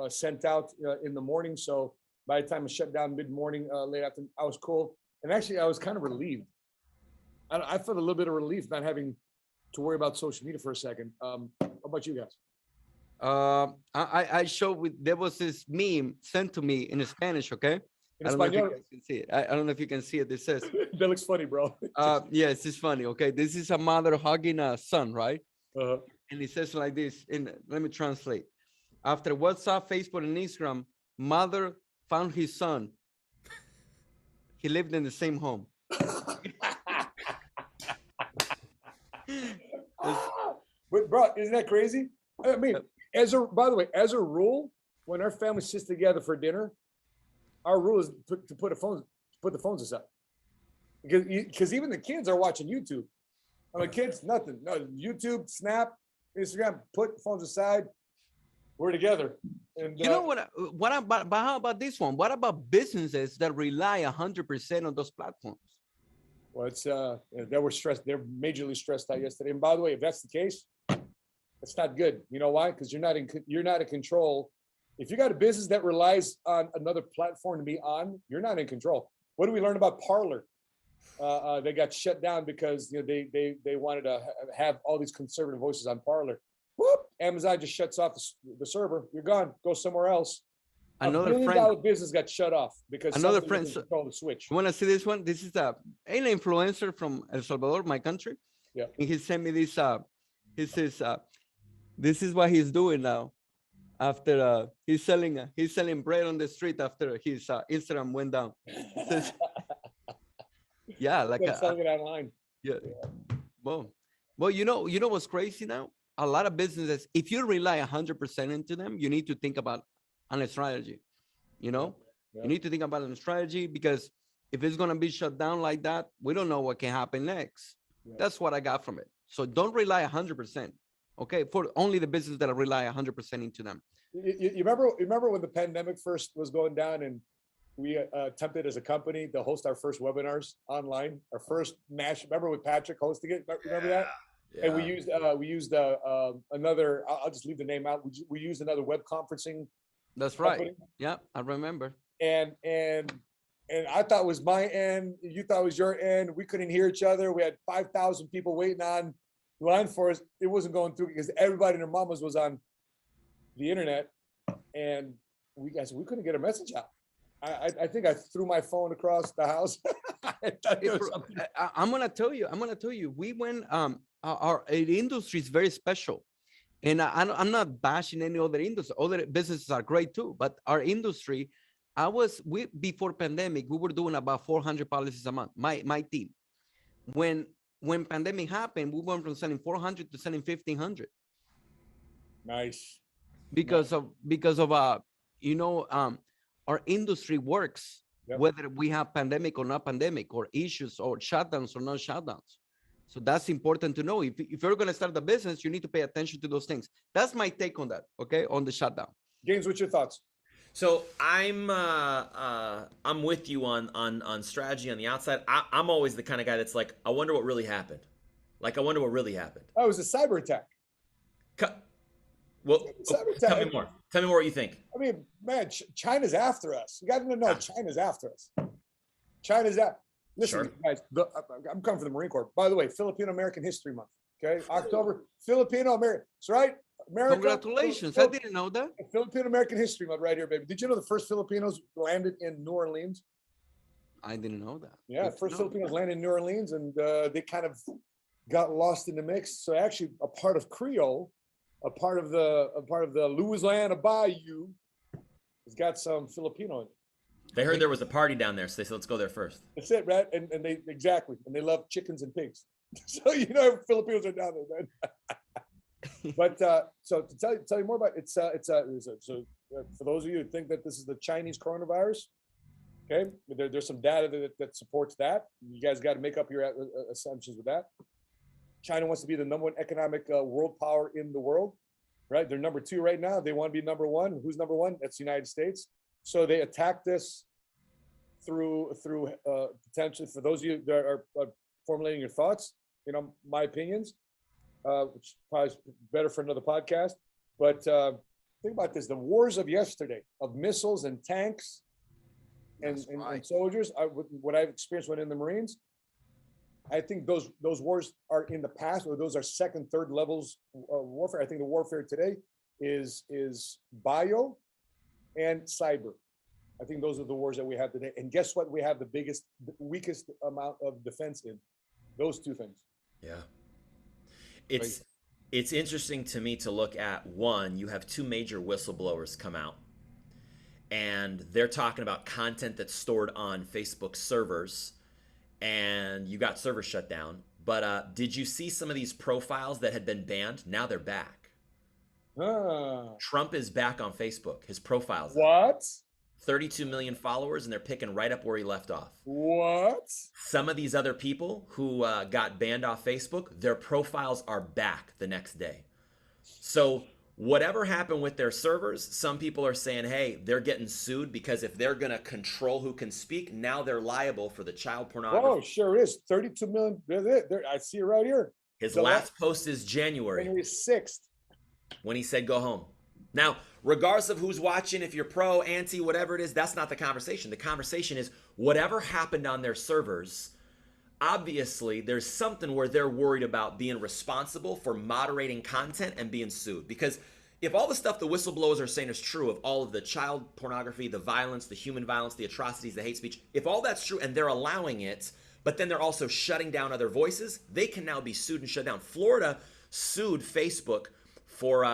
sent out in the morning. So by the time I shut down mid-morning, late afternoon, I was cool. And actually, I was kind of relieved. I felt a little bit of relief not having to worry about social media for a second. How about you guys? I showed there was this meme sent to me in Spanish, okay? In I don't know if you Espanol? guys can see it. I don't know if you can see it. This says, That looks funny, bro. yes, it's funny, okay? This is a mother hugging a son, right? Uh-huh. And it says like this, let me translate. After WhatsApp, Facebook, and Instagram, mother found his son. He lived in the same home. But bro, isn't that crazy? I mean, by the way, as a rule, when our family sits together for dinner, our rule is to put the phones aside, because even the kids are watching YouTube. I'm like, kids, nothing, no YouTube, Snap, Instagram. Put phones aside. We're together. And you know what about? But how about this one? What about businesses that rely 100% on those platforms? Well, it's they were stressed. They're majorly stressed out yesterday. And by the way, if that's the case, it's not good. You know why? Because you're not in control. If you got a business that relies on another platform to be on, you're not in control. What do we learn about Parlor? They got shut down because they wanted to have all these conservative voices on Parlor. Whoop! Amazon just shuts off the server. You're gone. Go somewhere else. Another $1 friend. billion business got shut off because Another somebody friend. didn't control the switch. You want to see this one? This is an influencer from El Salvador, my country. Yeah. And he sent me this. He says, "This is what he's doing now. After he's selling bread on the street after his Instagram went down." He says, yeah, like selling it online. Yeah. Well, you know what's crazy now? A lot of businesses, if you rely 100% into them, you need to think about a strategy. Yeah. You need to think about a strategy, because if it's going to be shut down like that, we don't know what can happen next. Yeah. That's what I got from it. So don't rely 100%. Okay, for only the business that rely 100% into them. You remember when the pandemic first was going down, and we attempted as a company to host our first webinars online, our first remember with Patrick hosting it? Remember that? Yeah. And we used another. I'll just leave the name out. We used another web conferencing. That's right. company. Yeah, I remember. And I thought it was my end. You thought it was your end. We couldn't hear each other. We had 5,000 people waiting on line for us. It wasn't going through because everybody and their mamas was on the internet, and we couldn't get a message out. I think I threw my phone across the house. I'm gonna tell you, we went. Our industry is very special, and I'm not bashing any other industry. Other businesses are great too, but our industry, before pandemic, we were doing about 400 policies a month. My team, when pandemic happened, we went from selling 400 to selling 1,500. Nice. Because of our industry works, Yep. whether we have pandemic or not pandemic, or issues or shutdowns or no shutdowns. So that's important to know. If you're going to start a business, you need to pay attention to those things. That's my take on that. Okay, on the shutdown. Gaines, what's your thoughts? So I'm with you on strategy on the outside. I'm always the kind of guy that's like, I wonder what really happened. Like, I wonder what really happened. Oh, it was a cyber attack. Well, tell me more. Tell me more what you think. I mean, man, China's after us. You got to know China's after us. China's out. Listen, guys, I'm coming from the Marine Corps. By the way, Filipino American History Month. Okay, October, Filipino American. That's right. America. Congratulations. I didn't know that. Filipino American History Month right here, baby. Did you know the first Filipinos landed in New Orleans? I didn't know that. Yeah, first Filipinos landed in New Orleans, and they kind of got lost in the mix. So actually, a part of Creole, a part of the Louisiana Bayou, has got some Filipino in it. They heard there was a party down there, so they said, let's go there first. That's it, right? And they exactly, and they love chickens and pigs. So Filipinos are down there, man. But so to tell you more about it, so for those of you who think that this is the Chinese coronavirus, okay, there's some data that supports that. You guys got to make up your assumptions with that. China wants to be the number one economic world power in the world, right? They're number 2 right now. They want to be number 1. Who's number 1? That's the United States. So they attacked us through potentially for those of you that are formulating your thoughts, my opinions, which probably is better for another podcast. But think about this: the wars of yesterday, of missiles and tanks and soldiers. What I've experienced when in the Marines, I think those wars are in the past, or those are second, third levels of warfare. I think the warfare today is bio and cyber. I think those are the wars that we have today. And guess what? We have the weakest amount of defense in those two things. Yeah. It's interesting to me to look at, one, you have two major whistleblowers come out, and they're talking about content that's stored on Facebook servers, and you got servers shut down. But did you see some of these profiles that had been banned? Now they're back. Trump is back on Facebook. His profile's what? 32 million followers, and they're picking right up where he left off. What? Some of these other people who got banned off Facebook, their profiles are back the next day. So whatever happened with their servers, some people are saying, hey, they're getting sued because if they're going to control who can speak, now they're liable for the child pornography. Oh, sure is. 32 million. I see it right here. His last post is January 6th. when he said go home. Now, regardless of who's watching, if you're pro, anti, whatever it is, that's not the conversation. The conversation is whatever happened on their servers. Obviously, there's something where they're worried about being responsible for moderating content and being sued. Because if all the stuff the whistleblowers are saying is true, of all of the child pornography, the violence, the human violence, the atrocities, the hate speech, if all that's true and they're allowing it, but then they're also shutting down other voices, they can now be sued and shut down. Florida sued Facebook for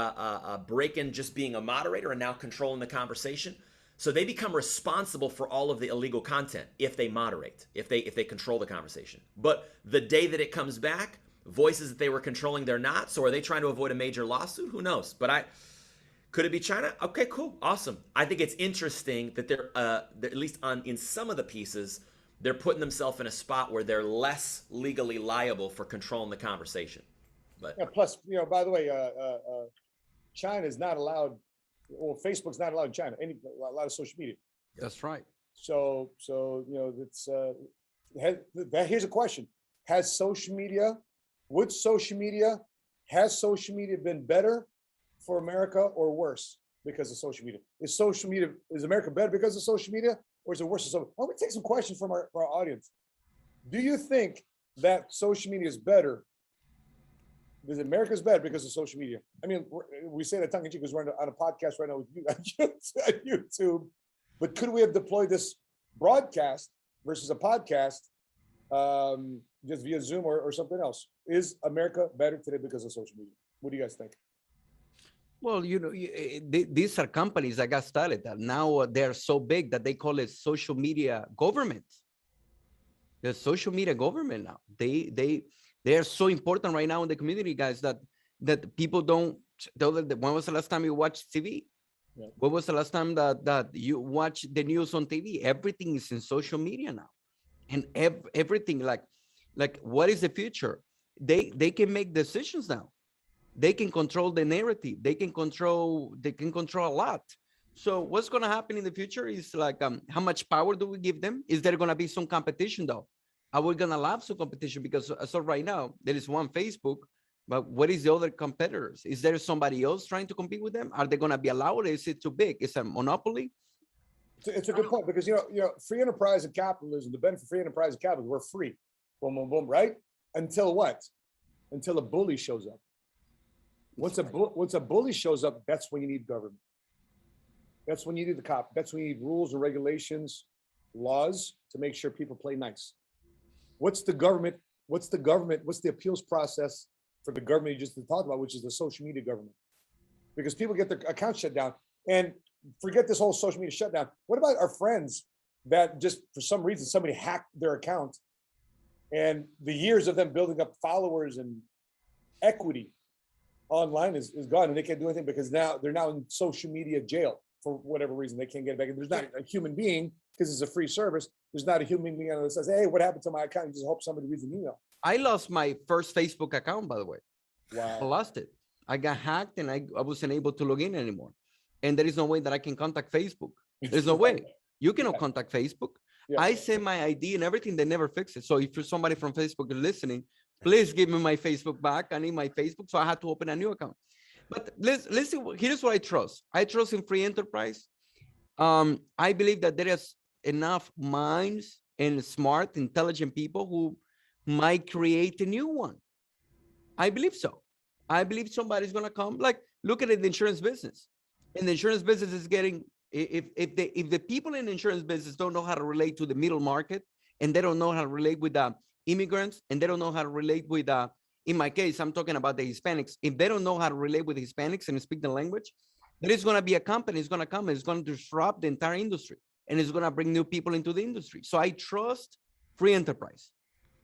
break-in, just being a moderator and now controlling the conversation. So they become responsible for all of the illegal content if they moderate, if they control the conversation. But the day that it comes back, voices that they were controlling, they're not. So are they trying to avoid a major lawsuit? Who knows? But could it be China? Okay, cool, awesome. I think it's interesting that they're at least in some of the pieces, they're putting themselves in a spot where they're less legally liable for controlling the conversation. But yeah, plus, by the way, China is not allowed, or Facebook's not allowed in China, a lot of social media. That's right. So it's here's a question. Has social media been better for America or worse because of social media? Is America better because of social media, or is it worse? So let me take some questions from our audience. Do you think that social media is better? Is America's better because of social media? I mean, we say that tongue in cheek because we're on a podcast right now with you on YouTube. But could we have deployed this broadcast versus a podcast just via Zoom or something else? Is America better today because of social media? What do you guys think? Well, these are companies that got started that now they're so big that they call it social media government. The social media government now. They are so important right now in the community, guys, that people don't. When was the last time you watched TV? Yeah. When was the last time that you watched the news on TV? Everything is in social media now, and everything like what is the future? They can make decisions now. They can control the narrative. They can control a lot. So what's going to happen in the future is like, how much power do we give them? Is there going to be some competition though? Are we going to have some competition? Because as of right now, there is one Facebook, but what is the other competitors? Is there somebody else trying to compete with them? Are they going to be allowed? Is it too big? Is it a monopoly? It's a good point because, free enterprise and capitalism, the benefit of free enterprise and capitalism, we're free. Boom, boom, boom, right? Until what? Until a bully shows up. Once a bully shows up, that's when you need government. That's when you need the cop. That's when you need rules and regulations, laws to make sure people play nice. What's the government? What's the appeals process for the government you just talked about, which is the social media government? Because people get their accounts shut down. And forget this whole social media shutdown. What about our friends that just for some reason somebody hacked their account and the years of them building up followers and equity online is gone, and they can't do anything because now they're in social media jail for whatever reason. They can't get it back. And there's not a human being, because it's a free service. There's not a human being that says, hey, what happened to my account? You just hope somebody reads an email. I lost my first Facebook account, by the way. Wow. I lost it. I got hacked and I wasn't able to log in anymore. And there is no way that I can contact Facebook. There's no way. You cannot contact Facebook. Yeah. I send my ID and everything, they never fix it. So if you're somebody from Facebook listening, please give me my Facebook back. I need my Facebook. So I had to open a new account. But let's see, here's what I trust. I trust in free enterprise. I believe that there is enough minds and smart, intelligent people who might create a new one. I believe so. I believe somebody's gonna come. Like, look at it, the insurance business. And the insurance business is getting, if the people in the insurance business don't know how to relate to the middle market, and they don't know how to relate with the immigrants, and they don't know how to relate with in my case, I'm talking about the Hispanics. If they don't know how to relate with the Hispanics and speak the language, there is going to be a company is going to come and it's going to disrupt the entire industry, and it's going to bring new people into the industry. So I trust free enterprise.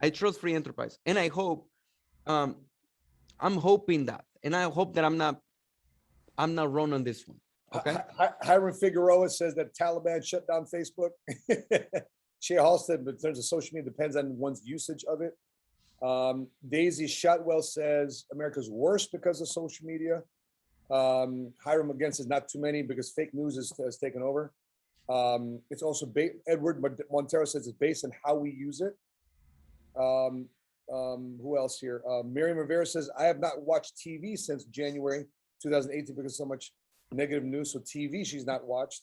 I trust free enterprise, and I hope, I'm hoping that, and I hope that I'm not wrong on this one. Okay. Hiram Figueroa says that Taliban shut down Facebook. Shea Halstead, in terms of social media, depends on one's usage of it. Daisy Shotwell says America's worse because of social media. Hiram again says not too many because fake news has taken over. It's also Edward Montero says it's based on how we use it. Who else here? Miriam Rivera says I have not watched TV since January 2018 because of so much negative news. So TV she's not watched.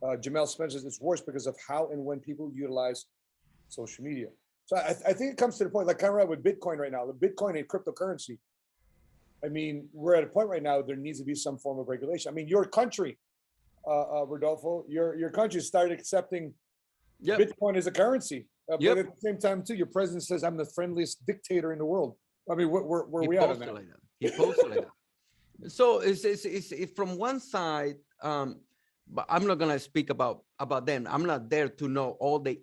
Jamel Spencer says it's worse because of how and when people utilize social media. So I think it comes to the point, like kind of right with Bitcoin right now, the Bitcoin and cryptocurrency. I mean, we're at a point right now, there needs to be some form of regulation. I mean, your country, Rodolfo, your country started accepting Bitcoin as a currency. But at the same time, too, your president says, I'm the friendliest dictator in the world. I mean, where we at on that? Like that? He posted like that. So it's from one side, but I'm not gonna speak about them. I'm not there to know all the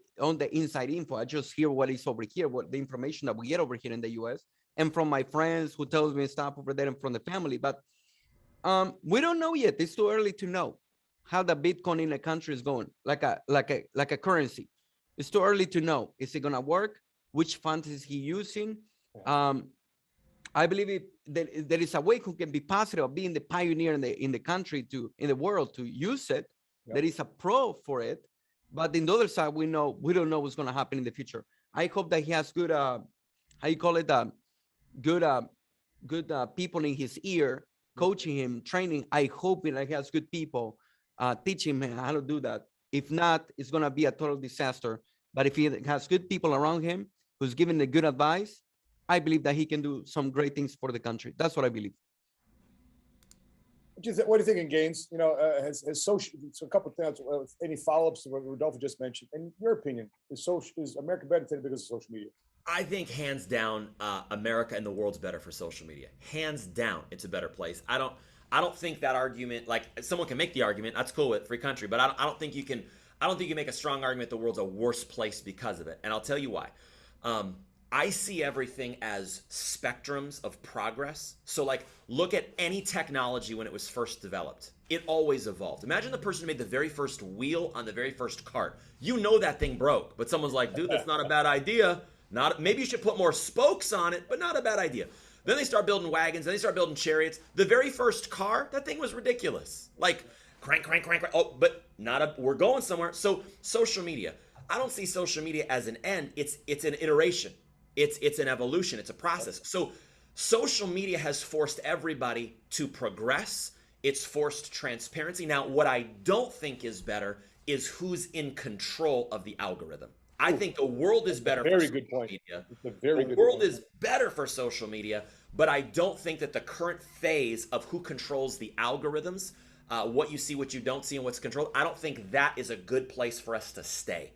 inside info. I just hear what is over here, what the information that we get over here in the U.S. and from my friends who tells me stuff over there and from the family. But we don't know yet. It's too early to know how the Bitcoin in the country is going, like a currency. It's too early to know. Is it gonna work? Which funds is he using? I believe there is a way who can be positive of being the pioneer in the country in the world to use it. Yep. There is a pro for it, but in the other side, we don't know what's going to happen in the future. I hope that he has good, good people in his ear, coaching him, training. I hope that he has good people teaching him how to do that. If not, it's going to be a total disaster. But if he has good people around him who's giving the good advice, I believe that he can do some great things for the country. That's what I believe. What do you think in Gaines? You know, has social, so a couple of things, any follow-ups to what Rodolfo just mentioned? In your opinion, is America better today because of social media? I think hands down, America and the world's better for social media. Hands down, it's a better place. I don't think that argument, like someone can make the argument, that's cool with free country, but I don't think you can make a strong argument the world's a worse place because of it. And I'll tell you why. I see everything as spectrums of progress. So like, look at any technology when it was first developed. It always evolved. Imagine the person who made the very first wheel on the very first cart. You know that thing broke, but someone's like, dude, that's not a bad idea. Maybe you should put more spokes on it, but not a bad idea. Then they start building wagons, then they start building chariots. The very first car, that thing was ridiculous. Like, crank, crank, crank, crank. Oh, but we're going somewhere. So social media, I don't see social media as an end. It's an iteration. It's an evolution. It's a process. So social media has forced everybody to progress. It's forced transparency. Now, what I don't think is better is who's in control of the algorithm. I think the world is better for social media. The world is better for social media, but I don't think that the current phase of who controls the algorithms, what you see, what you don't see, and what's controlled, I don't think that is a good place for us to stay.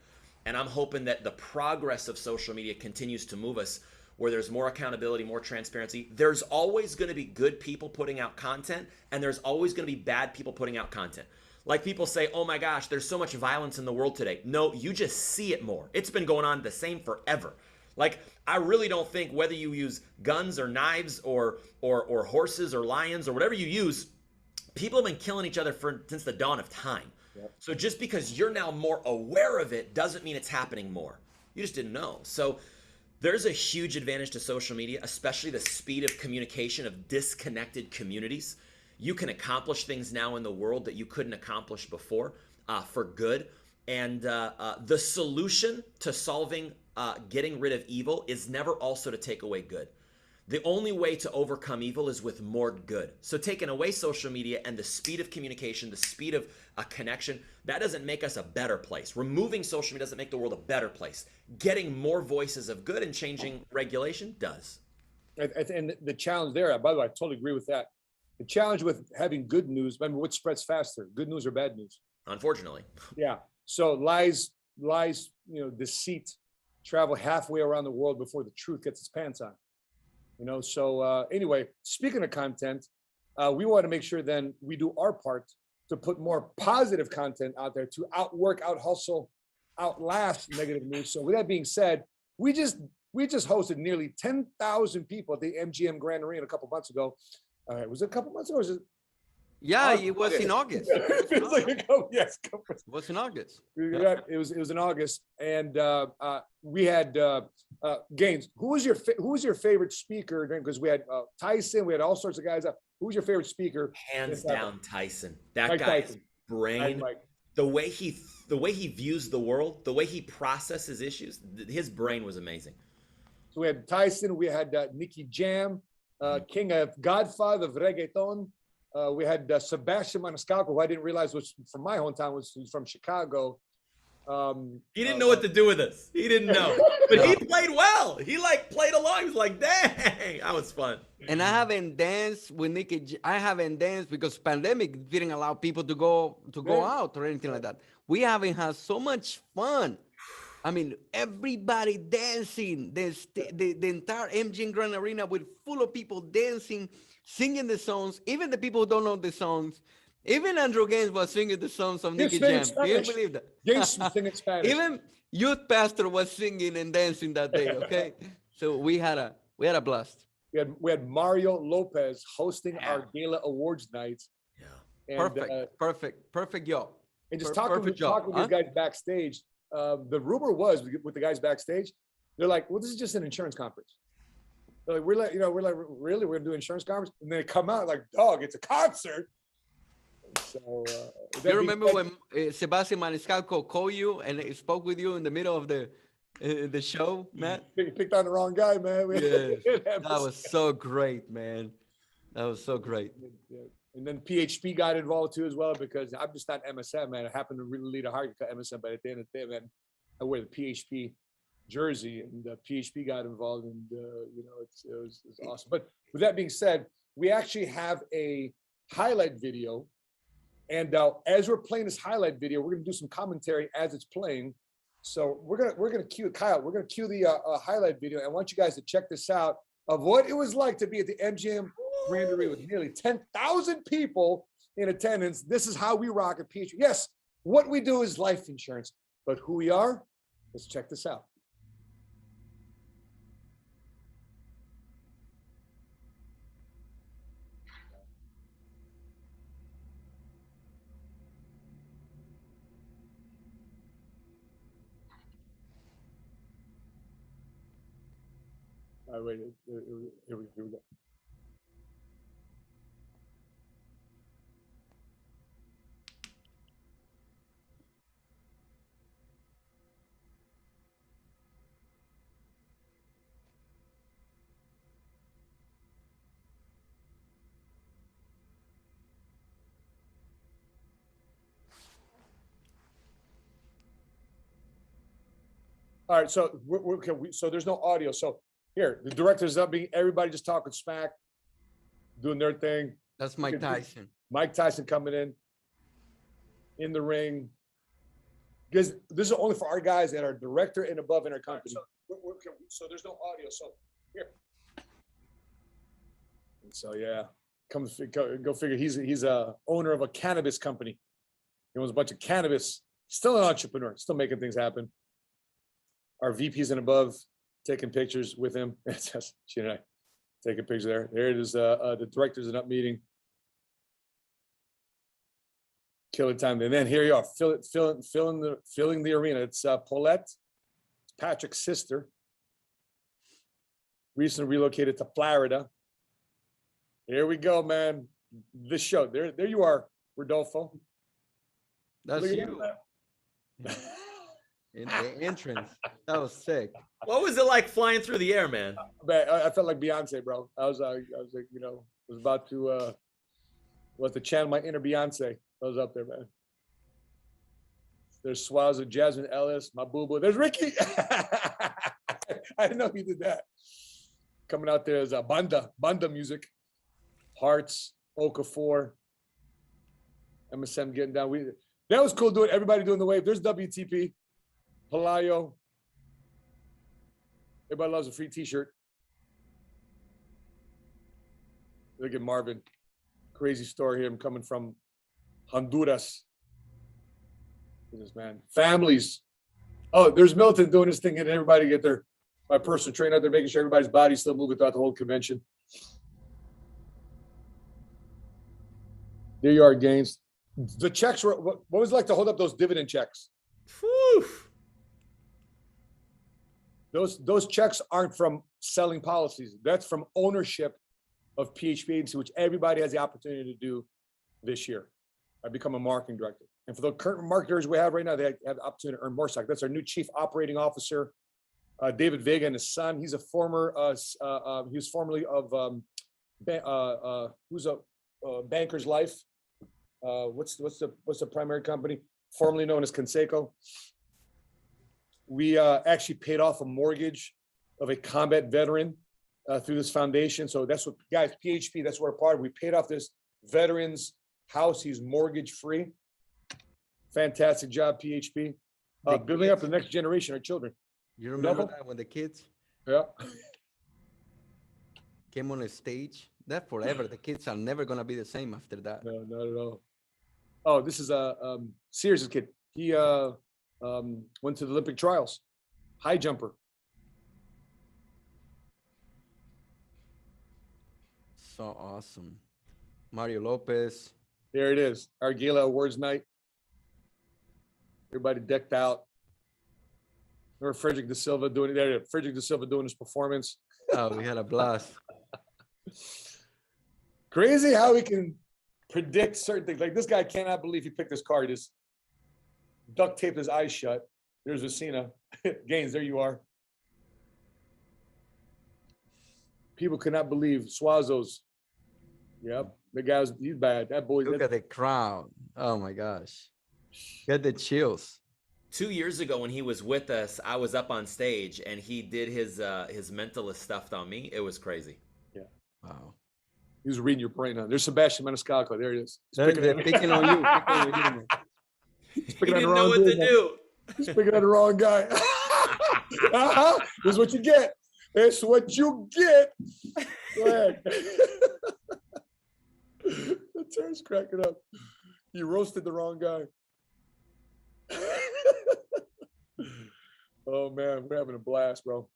And I'm hoping that the progress of social media continues to move us where there's more accountability, more transparency. There's always going to be good people putting out content, and there's always going to be bad people putting out content. Like people say, oh my gosh, there's so much violence in the world today. No, you just see it more. It's been going on the same forever. Like, I really don't think whether you use guns or knives or horses or lions or whatever you use, people have been killing each other since the dawn of time. Yep. So just because you're now more aware of it doesn't mean it's happening more. You just didn't know. So there's a huge advantage to social media, especially the speed of communication of disconnected communities. You can accomplish things now in the world that you couldn't accomplish before for good. And the solution to solving, getting rid of evil is never also to take away good. The only way to overcome evil is with more good. So taking away social media and the speed of communication, the speed of a connection, that doesn't make us a better place. Removing social media doesn't make the world a better place. Getting more voices of good and changing regulation does. And the challenge there, by the way, I totally agree with that. The challenge with having good news, I mean, what spreads faster, good news or bad news? Unfortunately. Yeah. So lies, deceit travel halfway around the world before the truth gets its pants on. So anyway, speaking of content, we want to make sure then we do our part to put more positive content out there to outwork, out hustle, outlast negative news. So with that being said, we just hosted nearly 10,000 people at the MGM Grand Arena a couple months ago. Was it a couple months ago? Or was it? Yeah, it was in August. It was in August. Yeah, it was in August, and we had Gaines. Who was your favorite speaker? Because we had Tyson, we had all sorts of guys up. Who was your favorite speaker? Hands down, Tyson. That Mike guy's Tyson. brain, the way he views the world, the way he processes issues, his brain was amazing. So we had Tyson, we had Nicky Jam, king of Godfather of reggaeton. We had Sebastian Maniscalco, who I didn't realize was from my hometown, was from Chicago. He didn't know what to do with us. He didn't know, but he played well. He played along. He was like, "Dang, that was fun." And I haven't danced with Nicky. I haven't danced because pandemic didn't allow people to go out or anything like that. We haven't had so much fun. I mean, everybody dancing. The entire MGM Grand Arena with full of people dancing, singing the songs. Even the people who don't know the songs. Even Andrew Gaines was singing the songs of Nicky Jam. Can you believe that? Gaines was singing Spanish. Even youth pastor was singing and dancing that day. Okay, so we had a blast. We had Mario Lopez hosting our gala awards night. Yeah, And, perfect job. And just talking with these guys backstage. The rumor was with the guys backstage, they're like, "Well, this is just an insurance conference." They're like, we're like, really, we're gonna do an insurance conference, and they come out like, "Dog, it's a concert." So you remember when Sebastian Maniscalco called you and he spoke with you in the middle of the show, Matt? You picked on the wrong guy, man. That was so great, man. That was so great. And then PHP got involved too as well, because I'm just not MSM, man. I happen to really lead a hard MSM, but at the end of the day, man, I wear the PHP jersey, and PHP got involved, and it was awesome. But with that being said, we actually have a highlight video, and as we're playing this highlight video, we're gonna do some commentary as it's playing. So we're gonna cue Kyle. We're gonna cue the highlight video. I want you guys to check this out of what it was like to be at the MGM Grand Arena with nearly 10,000 people in attendance. This is how we rock at PHP. Yes, what we do is life insurance, but who we are, let's check this out. Wait, here we go. All right, so so there's no audio. So here, the director's up, being everybody just talking smack, doing their thing. That's Mike Tyson. Mike Tyson coming in the ring. Because this is only for our guys that are director and above in our company. So there's no audio. So here. So yeah, go figure. He's a owner of a cannabis company. He owns a bunch of cannabis. Still an entrepreneur. Still making things happen. Our VPs and above taking pictures with him. It's just she and I taking pictures there. There it is. The directors in up meeting. Killer time. And then here you are, filling the arena. It's Paulette, it's Patrick's sister. Recently relocated to Florida. Here we go, man. This show. There you are, Rodolfo. That's you. In the entrance. That was sick. What was it like flying through the air, man? I felt like Beyonce, bro. I was like, was about to channel my inner Beyonce. I was up there, man. There's Swaza, Jasmine Ellis, my boo-boo. There's Ricky. I didn't know he did that. Coming out there is Banda music. Hearts, Okafor, MSM getting down. That was cool doing, everybody doing the wave. There's WTP, Palayo. Everybody loves a free t-shirt. Look at Marvin. Crazy story here. I'm coming from Honduras. Goodness, man. Families. Oh, there's Milton doing his thing, and everybody get my personal trainer out there making sure everybody's body's still moving throughout the whole convention. There you are, Gaines. The checks were, what was it like to hold up those dividend checks? Whew. Those checks aren't from selling policies. That's from ownership of PHP Agency, which everybody has the opportunity to do this year. I become a marketing director. And for the current marketers we have right now, they have the opportunity to earn more stock. That's our new chief operating officer, David Vega, and his son. He's a former, he was formerly of, Banker's Life. What's the primary company? Formerly known as Conseco. We actually paid off a mortgage of a combat veteran through this foundation. So that's what, guys, PHP, that's what we're part of. We paid off this veteran's house. He's mortgage free. Fantastic job, PHP. Building up the next generation, our children. You remember that when the kids came on a stage? That forever. The kids are never going to be the same after that. No, not at all. Oh, this is Sears' kid. He went to the Olympic trials. High jumper. So awesome. Mario Lopez. There it is. Our Gala Awards night. Everybody decked out. Remember Frederick Da Silva doing it there. Frederick Da Silva doing his performance. Oh, we had a blast. Crazy how he can predict certain things. Like this guy cannot believe he picked this card. He just duct taped his eyes shut. There's Vecina. Gaines, there you are. People could not believe Suazo's. Yep, the he's bad. That boy. Look at the crowd. Oh my gosh. Get the chills. 2 years ago when he was with us, I was up on stage and he did his mentalist stuff on me. It was crazy. Yeah. Wow. He was reading your brain. Huh? There's Sebastian Maniscalco. There he is. They're picking on you. He's He didn't know what to do. He's picking on the wrong guy. This is what you get. It's what you get. Go ahead. The Terry's cracking up. You roasted the wrong guy. Oh man, we're having a blast, bro.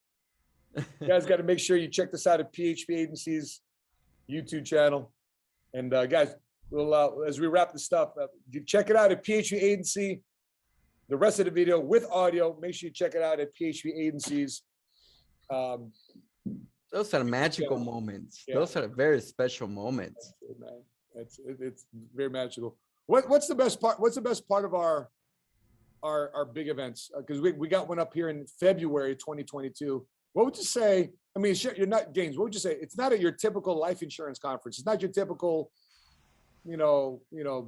You guys got to make sure you check this out at PHP Agency's YouTube channel. And guys, we'll as we wrap this stuff up, you check it out at PHP Agency. The rest of the video with audio, make sure you check it out at PHP Agency's. Those are magical moments. Yeah. Those are very special moments. That's it, man. It's very magical. What's the best part? What's the best part of our big events? Because we got one up here in February 2022. What would you say? I mean, you're not Gaines. What would you say? It's not your typical life insurance conference. It's not your typical,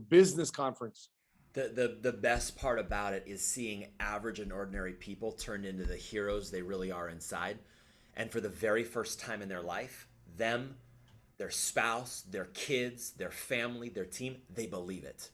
business conference. The best part about it is seeing average and ordinary people turned into the heroes they really are inside. And for the very first time in their life, them, their spouse, their kids, their family, their team, they believe it.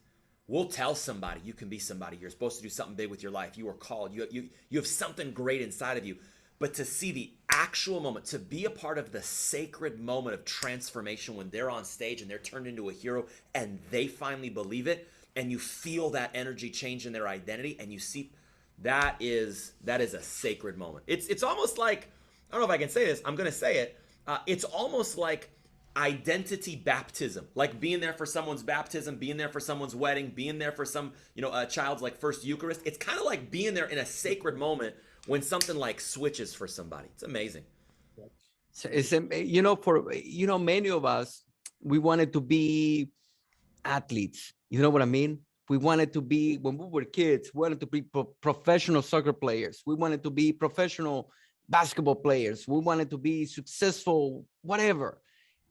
We'll tell somebody you can be somebody. You're supposed to do something big with your life. You are called. You have something great inside of you. But to see the actual moment, to be a part of the sacred moment of transformation when they're on stage and they're turned into a hero and they finally believe it, and you feel that energy change in their identity, and you see that is a sacred moment. It's almost like, I don't know if I can say this, I'm going to say it. It's almost like identity baptism, like being there for someone's baptism, being there for someone's wedding, being there for some, a child's like first Eucharist. It's kind of like being there in a sacred moment when something like switches for somebody. It's amazing. So it's, many of us, we wanted to be athletes. You know what I mean? We wanted to be, when we were kids, we wanted to be professional soccer players. We wanted to be professional basketball players. We wanted to be successful, whatever.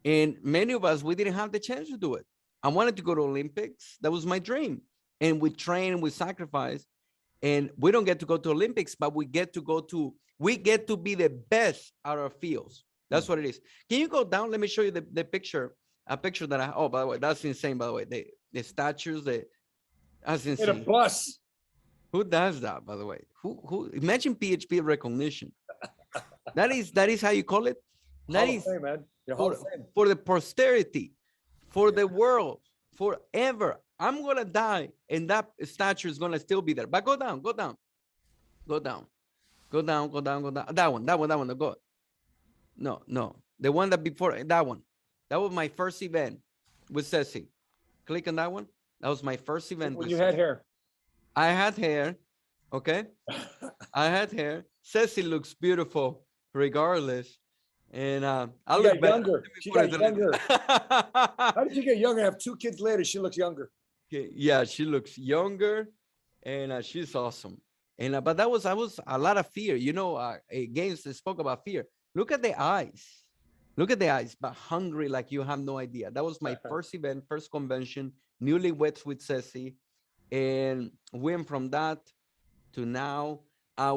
And many of us, we didn't have the chance to do it. I wanted to go to Olympics. That was my dream. And we train and we sacrifice. And we don't get to go to Olympics, but we get to be the best out of our fields. That's what it is. Can you go down? Let me show you the picture. A picture that oh, by the way, that's insane, by the way. The statues, that's insane. In a bus. Who does that, by the way? Who imagine PHP recognition. That is how you call it. That Hall is of Fame, man. for the posterity, for the world, forever. I'm gonna die, and that statue is gonna still be there. But go down. That one. Go. No. The one that before that one. That was my first event with Ceci. Click on that one. That was my first event. When you had hair. I had hair. Okay. I had hair. Ceci looks beautiful regardless. And I look younger. She got younger. How did you get younger? I have 2 kids later. She looks younger. Yeah, she looks younger, and she's awesome. And but I was a lot of fear. You know, games that spoke about fear. Look at the eyes. But hungry like you have no idea. That was my first event, first convention, newlyweds with Ceci, and went from that to now. I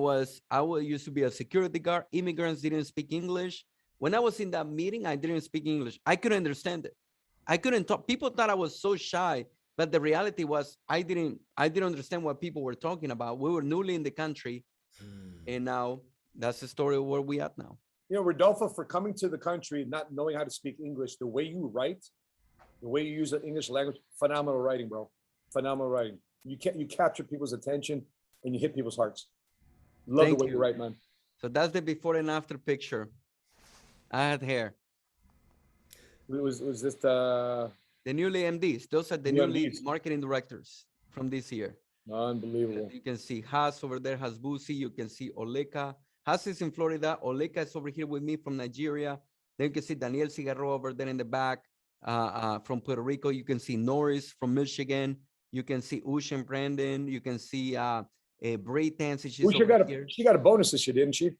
used to be a security guard. Immigrants didn't speak English. When I was in that meeting, I didn't speak English. I couldn't understand it. I couldn't talk. People thought I was so shy, but the reality was I didn't understand what people were talking about. We were newly in the country, and now that's the story of where we at now. You know, Rodolfo, for coming to the country, not knowing how to speak English, the way you write, the way you use the English language, phenomenal writing, bro. Phenomenal writing. You capture people's attention and you hit people's hearts. Love the way you write, man. So that's the before and after picture. I had hair. Was this the newly MDs? Those are the newly marketing directors from this year. Unbelievable. You can see Haas over there, Haas Busi. You can see Oleka. Haas is in Florida. Oleka is over here with me from Nigeria. Then you can see Daniel Cigarro over there in the back from Puerto Rico. You can see Norris from Michigan. You can see Ush and Brandon. You can see Bray Tansy. She got a bonus this year, didn't she?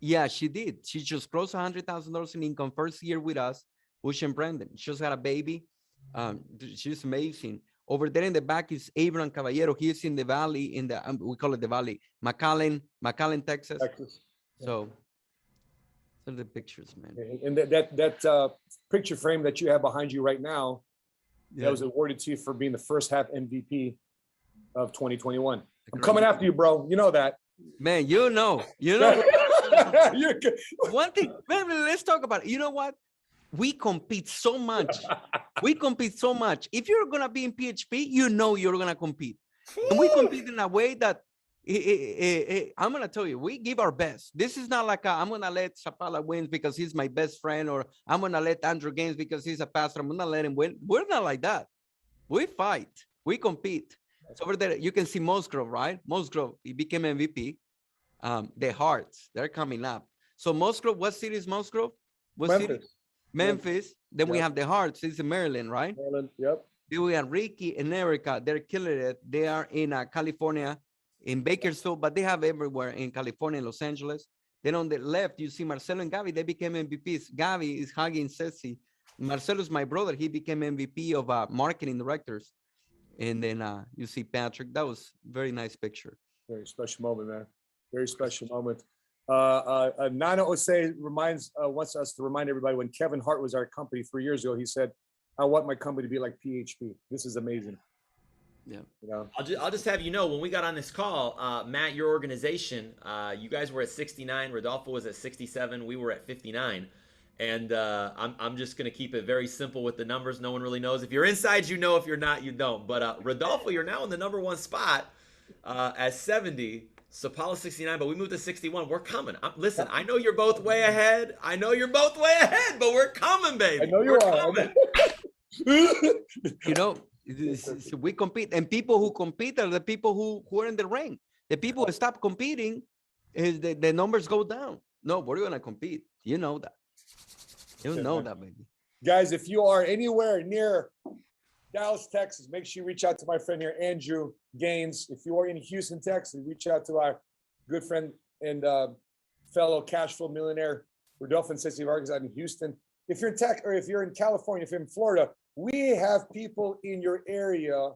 Yeah, she did. She just grossed $100,000 in income first year with us. Ush and Brandon. She just had a baby. She's amazing. Over there in the back is Abraham Caballero. He is in the valley, we call it the valley, McAllen, Texas. So the pictures, man. And that picture frame that you have behind you right now, that was awarded to you for being the first half MVP of 2021. I'm coming after you, bro. You know that. Man, you know. One thing, man, let's talk about it. You know what? We compete so much. If you're going to be in PHP, you know you're going to compete. And we compete in a way that, I'm going to tell you, we give our best. This is not like I'm going to let Sapaula win because he's my best friend, or I'm going to let Andrew games because he's a pastor. I'm going to let him win. We're not like that. We fight. We compete. So over there, you can see Musgrove, right? Musgrove, he became MVP. The Hearts, they're coming up. So Musgrove, what city is Musgrove? What Memphis. city? Memphis. Then we have the Hearts. It's in Maryland, right? Maryland, yep. Then we have Ricky and Erica. They're killing it. They are in California, in Bakersfield, but they have everywhere in California and Los Angeles. Then on the left, you see Marcelo and Gavi. They became MVPs. Gavi is hugging Ceci. Marcelo is my brother. He became MVP of marketing directors. And then you see Patrick. That was a very nice picture. Very special moment, man. Very special moment. Nana Osei wants us to remind everybody, when Kevin Hart was our company 3 years ago, he said, I want my company to be like PHP. This is amazing. Yeah. You know? I'll just have you know, when we got on this call, Matt, your organization, you guys were at 69. Rodolfo was at 67. We were at 59. And I'm just going to keep it very simple with the numbers. No one really knows. If you're inside, you know. If you're not, you don't. But Rodolfo, you're now in the #1 spot at 70. Sapaula 69, but we moved to 61. We're coming. Listen, I know you're both way ahead. But we're coming, baby. I know you are. You know, we compete, and people who compete are the people who are in the ring. The people who stop competing, the numbers go down. No, we're going to compete. You know that. You know that, baby. Guys, if you are anywhere near Dallas, Texas. Make sure you reach out to my friend here, Andrew Gaines. If you are in Houston, Texas, reach out to our good friend and fellow cash flow millionaire, Rodolfo Vargas out in Houston. If you're in tech, or if you're in California, if you're in Florida, we have people in your area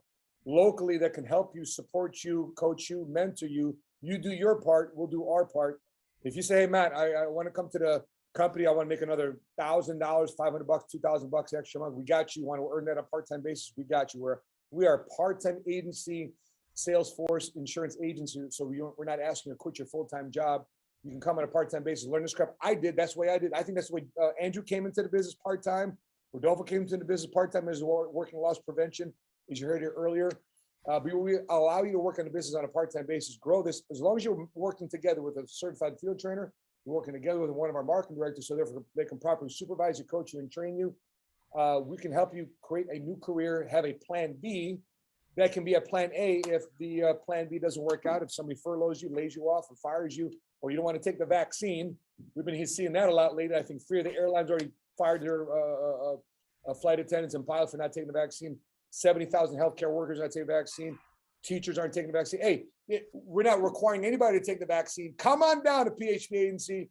locally that can help you, support you, coach you, mentor you. You do your part, we'll do our part. If you say, hey, Matt, I want to come to the company, I want to make another $1,000, $500, $2,000 extra a month. We got you. You want to earn that on a part-time basis? We got you. We are a part-time agency, Salesforce insurance agency. So we're not asking you to quit your full-time job. You can come on a part-time basis, learn this crap. I did. That's the way I did. I think that's the way Andrew came into the business part-time. Rodolfo came into the business part-time as working loss prevention, as you heard here earlier. But we allow you to work on the business on a part-time basis, grow this. As long as you're working together with a certified field trainer, you're working together with one of our marketing directors, so therefore they can properly supervise you, coach you, and train you. We can help you create a new career, have a plan B that can be a plan A if the plan B doesn't work out. If somebody furloughs you, lays you off, or fires you, or you don't want to take the vaccine. We've been seeing that a lot lately. I think 3 of the airlines already fired their flight attendants and pilots for not taking the vaccine. 70,000 healthcare workers not taking the vaccine. Teachers aren't taking the vaccine. Hey, we're not requiring anybody to take the vaccine. Come on down to PHP Agency.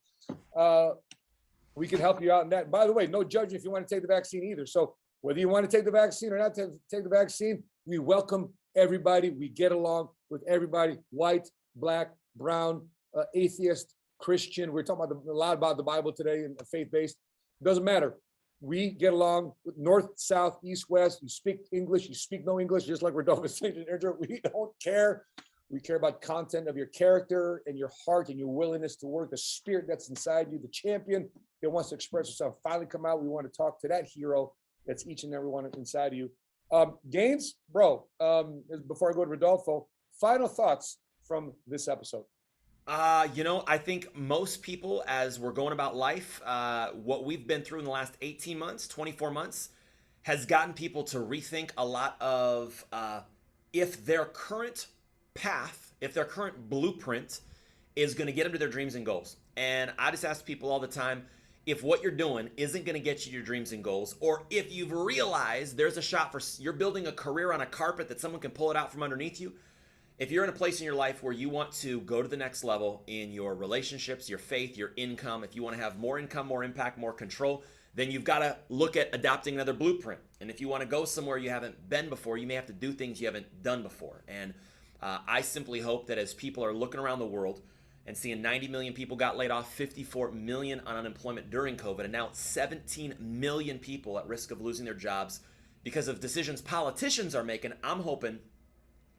We can help you out in that. And by the way, no judging if you want to take the vaccine either. So whether you want to take the vaccine or not take the vaccine, we welcome everybody. We get along with everybody, white, black, brown, atheist, Christian. We're talking about a lot about the Bible today and faith-based. It doesn't matter. We get along with north, south, east, west. You speak English, you speak no English, just like Rodolfo said. We don't care. We care about content of your character and your heart and your willingness to work, the spirit that's inside you, the champion that wants to express yourself. Finally come out. We want to talk to that hero that's each and every one inside of you. Gaines, bro, before I go to Rodolfo, final thoughts from this episode. I think most people, as we're going about life, what we've been through in the last 18 months, 24 months, has gotten people to rethink a lot of if their current path, if their current blueprint is going to get them to their dreams and goals. And I just ask people all the time, if what you're doing isn't going to get you your dreams and goals, or if you've realized there's a shot for you're building a career on a carpet that someone can pull it out from underneath you. If you're in a place in your life where you want to go to the next level in your relationships, your faith, your income, if you want to have more income, more impact, more control, then you've got to look at adopting another blueprint. And if you want to go somewhere you haven't been before, you may have to do things you haven't done before. And I simply hope that as people are looking around the world and seeing 90 million people got laid off, 54 million on unemployment during COVID, and now 17 million people at risk of losing their jobs because of decisions politicians are making, I'm hoping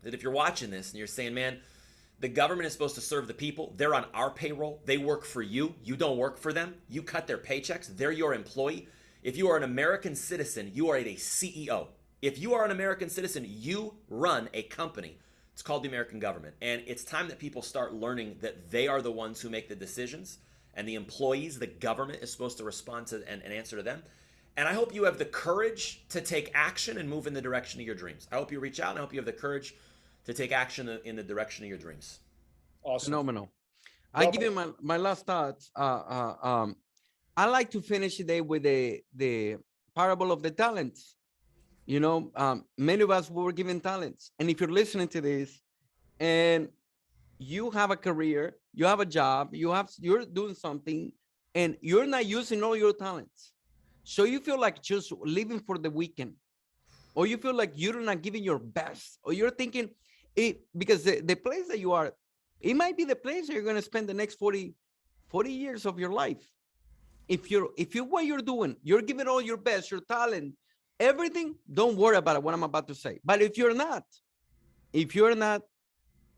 that if you're watching this and you're saying, man, the government is supposed to serve the people. They're on our payroll. They work for you. You don't work for them. You cut their paychecks. They're your employee. If you are an American citizen, you are a CEO. If you are an American citizen, you run a company. It's called the American government. And it's time that people start learning that they are the ones who make the decisions, and the employees, the government, is supposed to respond to and answer to them. And I hope you have the courage to take action and move in the direction of your dreams. I hope you reach out, and I hope you have the courage to take action in the direction of your dreams. Awesome. Phenomenal. I give you my last thoughts. I like to finish the day with the parable of the talents. Many of us were given talents. And if you're listening to this and you have a career, you have a job, you're doing something, and you're not using all your talents. So you feel like just living for the weekend, or you feel like you're not giving your best, or you're thinking, because the place that you are, it might be the place that you're going to spend the next 40 years of your life. If what you're doing, you're giving all your best, your talent, everything, don't worry about what I'm about to say. But if you're not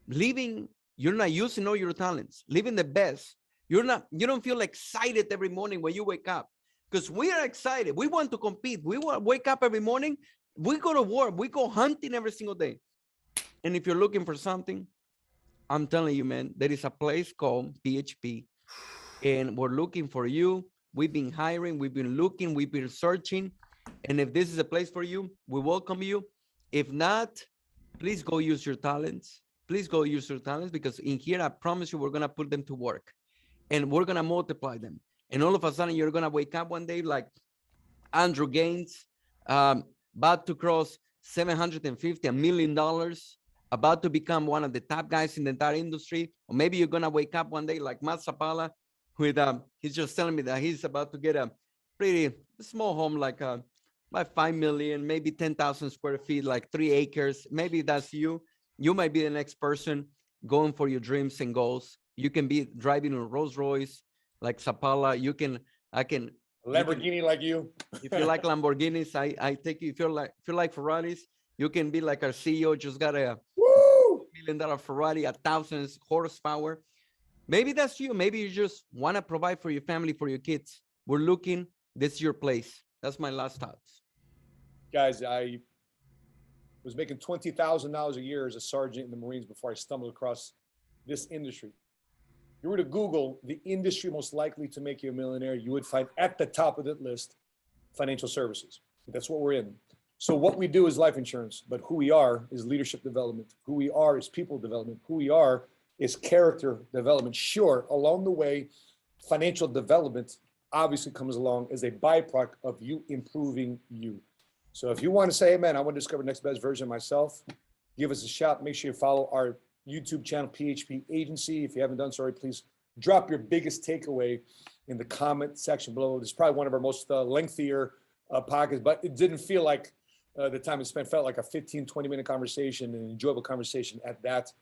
living, you're not using all your talents, living the best, you don't feel excited every morning when you wake up, because we are excited. We want to compete. We want to wake up every morning. We go to work. We go hunting every single day. And if you're looking for something, I'm telling you, man, there is a place called PHP, and we're looking for you. We've been hiring, we've been looking, we've been searching. And if this is a place for you, we welcome you. If not, please go use your talents. Please go use your talents, because in here, I promise you, we're going to put them to work, and we're going to multiply them. And all of a sudden, you're going to wake up one day like Andrew Gaines, about to cross $750, $1 million, about to become one of the top guys in the entire industry. Or maybe you're going to wake up one day like Matt Sapaula, with he's just telling me that he's about to get a pretty small home, like about 5 million, maybe 10,000 square feet, like 3 acres. Maybe that's you. You might be the next person going for your dreams and goals. You can be driving a Rolls Royce like Sapaula. I can Lamborghini like you. If you like Lamborghinis, I take you. If you like Ferraris, you can be like our CEO, just got a $1 million Ferrari, 1,000 horsepower. Maybe that's you. Maybe you just want to provide for your family, for your kids. We're looking. This is your place. That's my last thoughts. Guys, I was making $20,000 a year as a sergeant in the Marines before I stumbled across this industry. If you were to Google the industry most likely to make you a millionaire, you would find at the top of that list financial services. That's what we're in. So what we do is life insurance, but who we are is leadership development. Who we are is people development. Who we are is character development. Sure, along the way, financial development obviously comes along as a byproduct of you improving you. So if you want to say, hey man, I want to discover the next best version of myself, give us a shout. Make sure you follow our YouTube channel, PHP Agency. If you haven't done so already, please drop your biggest takeaway in the comment section below. This is probably one of our most lengthier podcasts, but it didn't feel like the time it spent, felt like a 15, 20-minute conversation, an enjoyable conversation at that.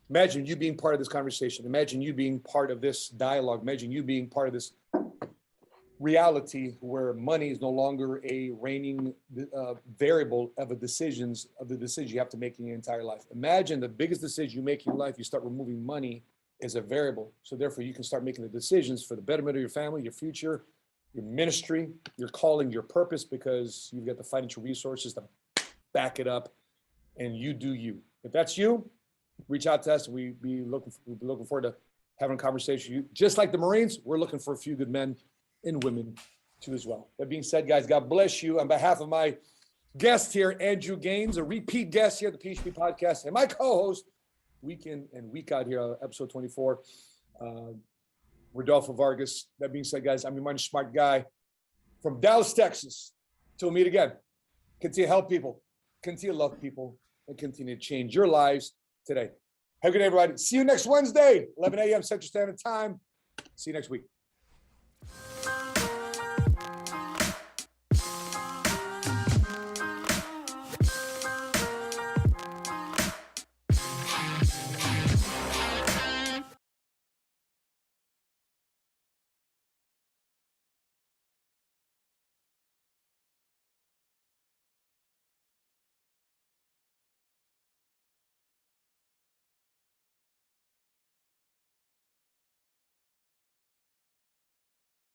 Imagine you being part of this conversation. Imagine you being part of this dialogue. Imagine you being part of this reality where money is no longer a reigning variable of the decisions you have to make in your entire life. Imagine the biggest decision you make in your life, you start removing money as a variable. So therefore you can start making the decisions for the betterment of your family, your future, your ministry, your calling, your purpose, because you've got the financial resources to back it up, and you do you. If that's you, reach out to us. We'd be looking forward to having a conversation with you. Just like the Marines, we're looking for a few good men and women too as well. That being said, guys, God bless you. On behalf of my guest here, Andrew Gaines, a repeat guest here at the PHP Podcast, and my co-host, week in and week out here, episode 24, Rodolfo Vargas. That being said, guys, I'm your money smart guy from Dallas, Texas. Till we meet again, continue to help people, continue to love people, and continue to change your lives today. Have a good day, everybody. See you next Wednesday, 11 a.m. Central Standard Time. See you next week.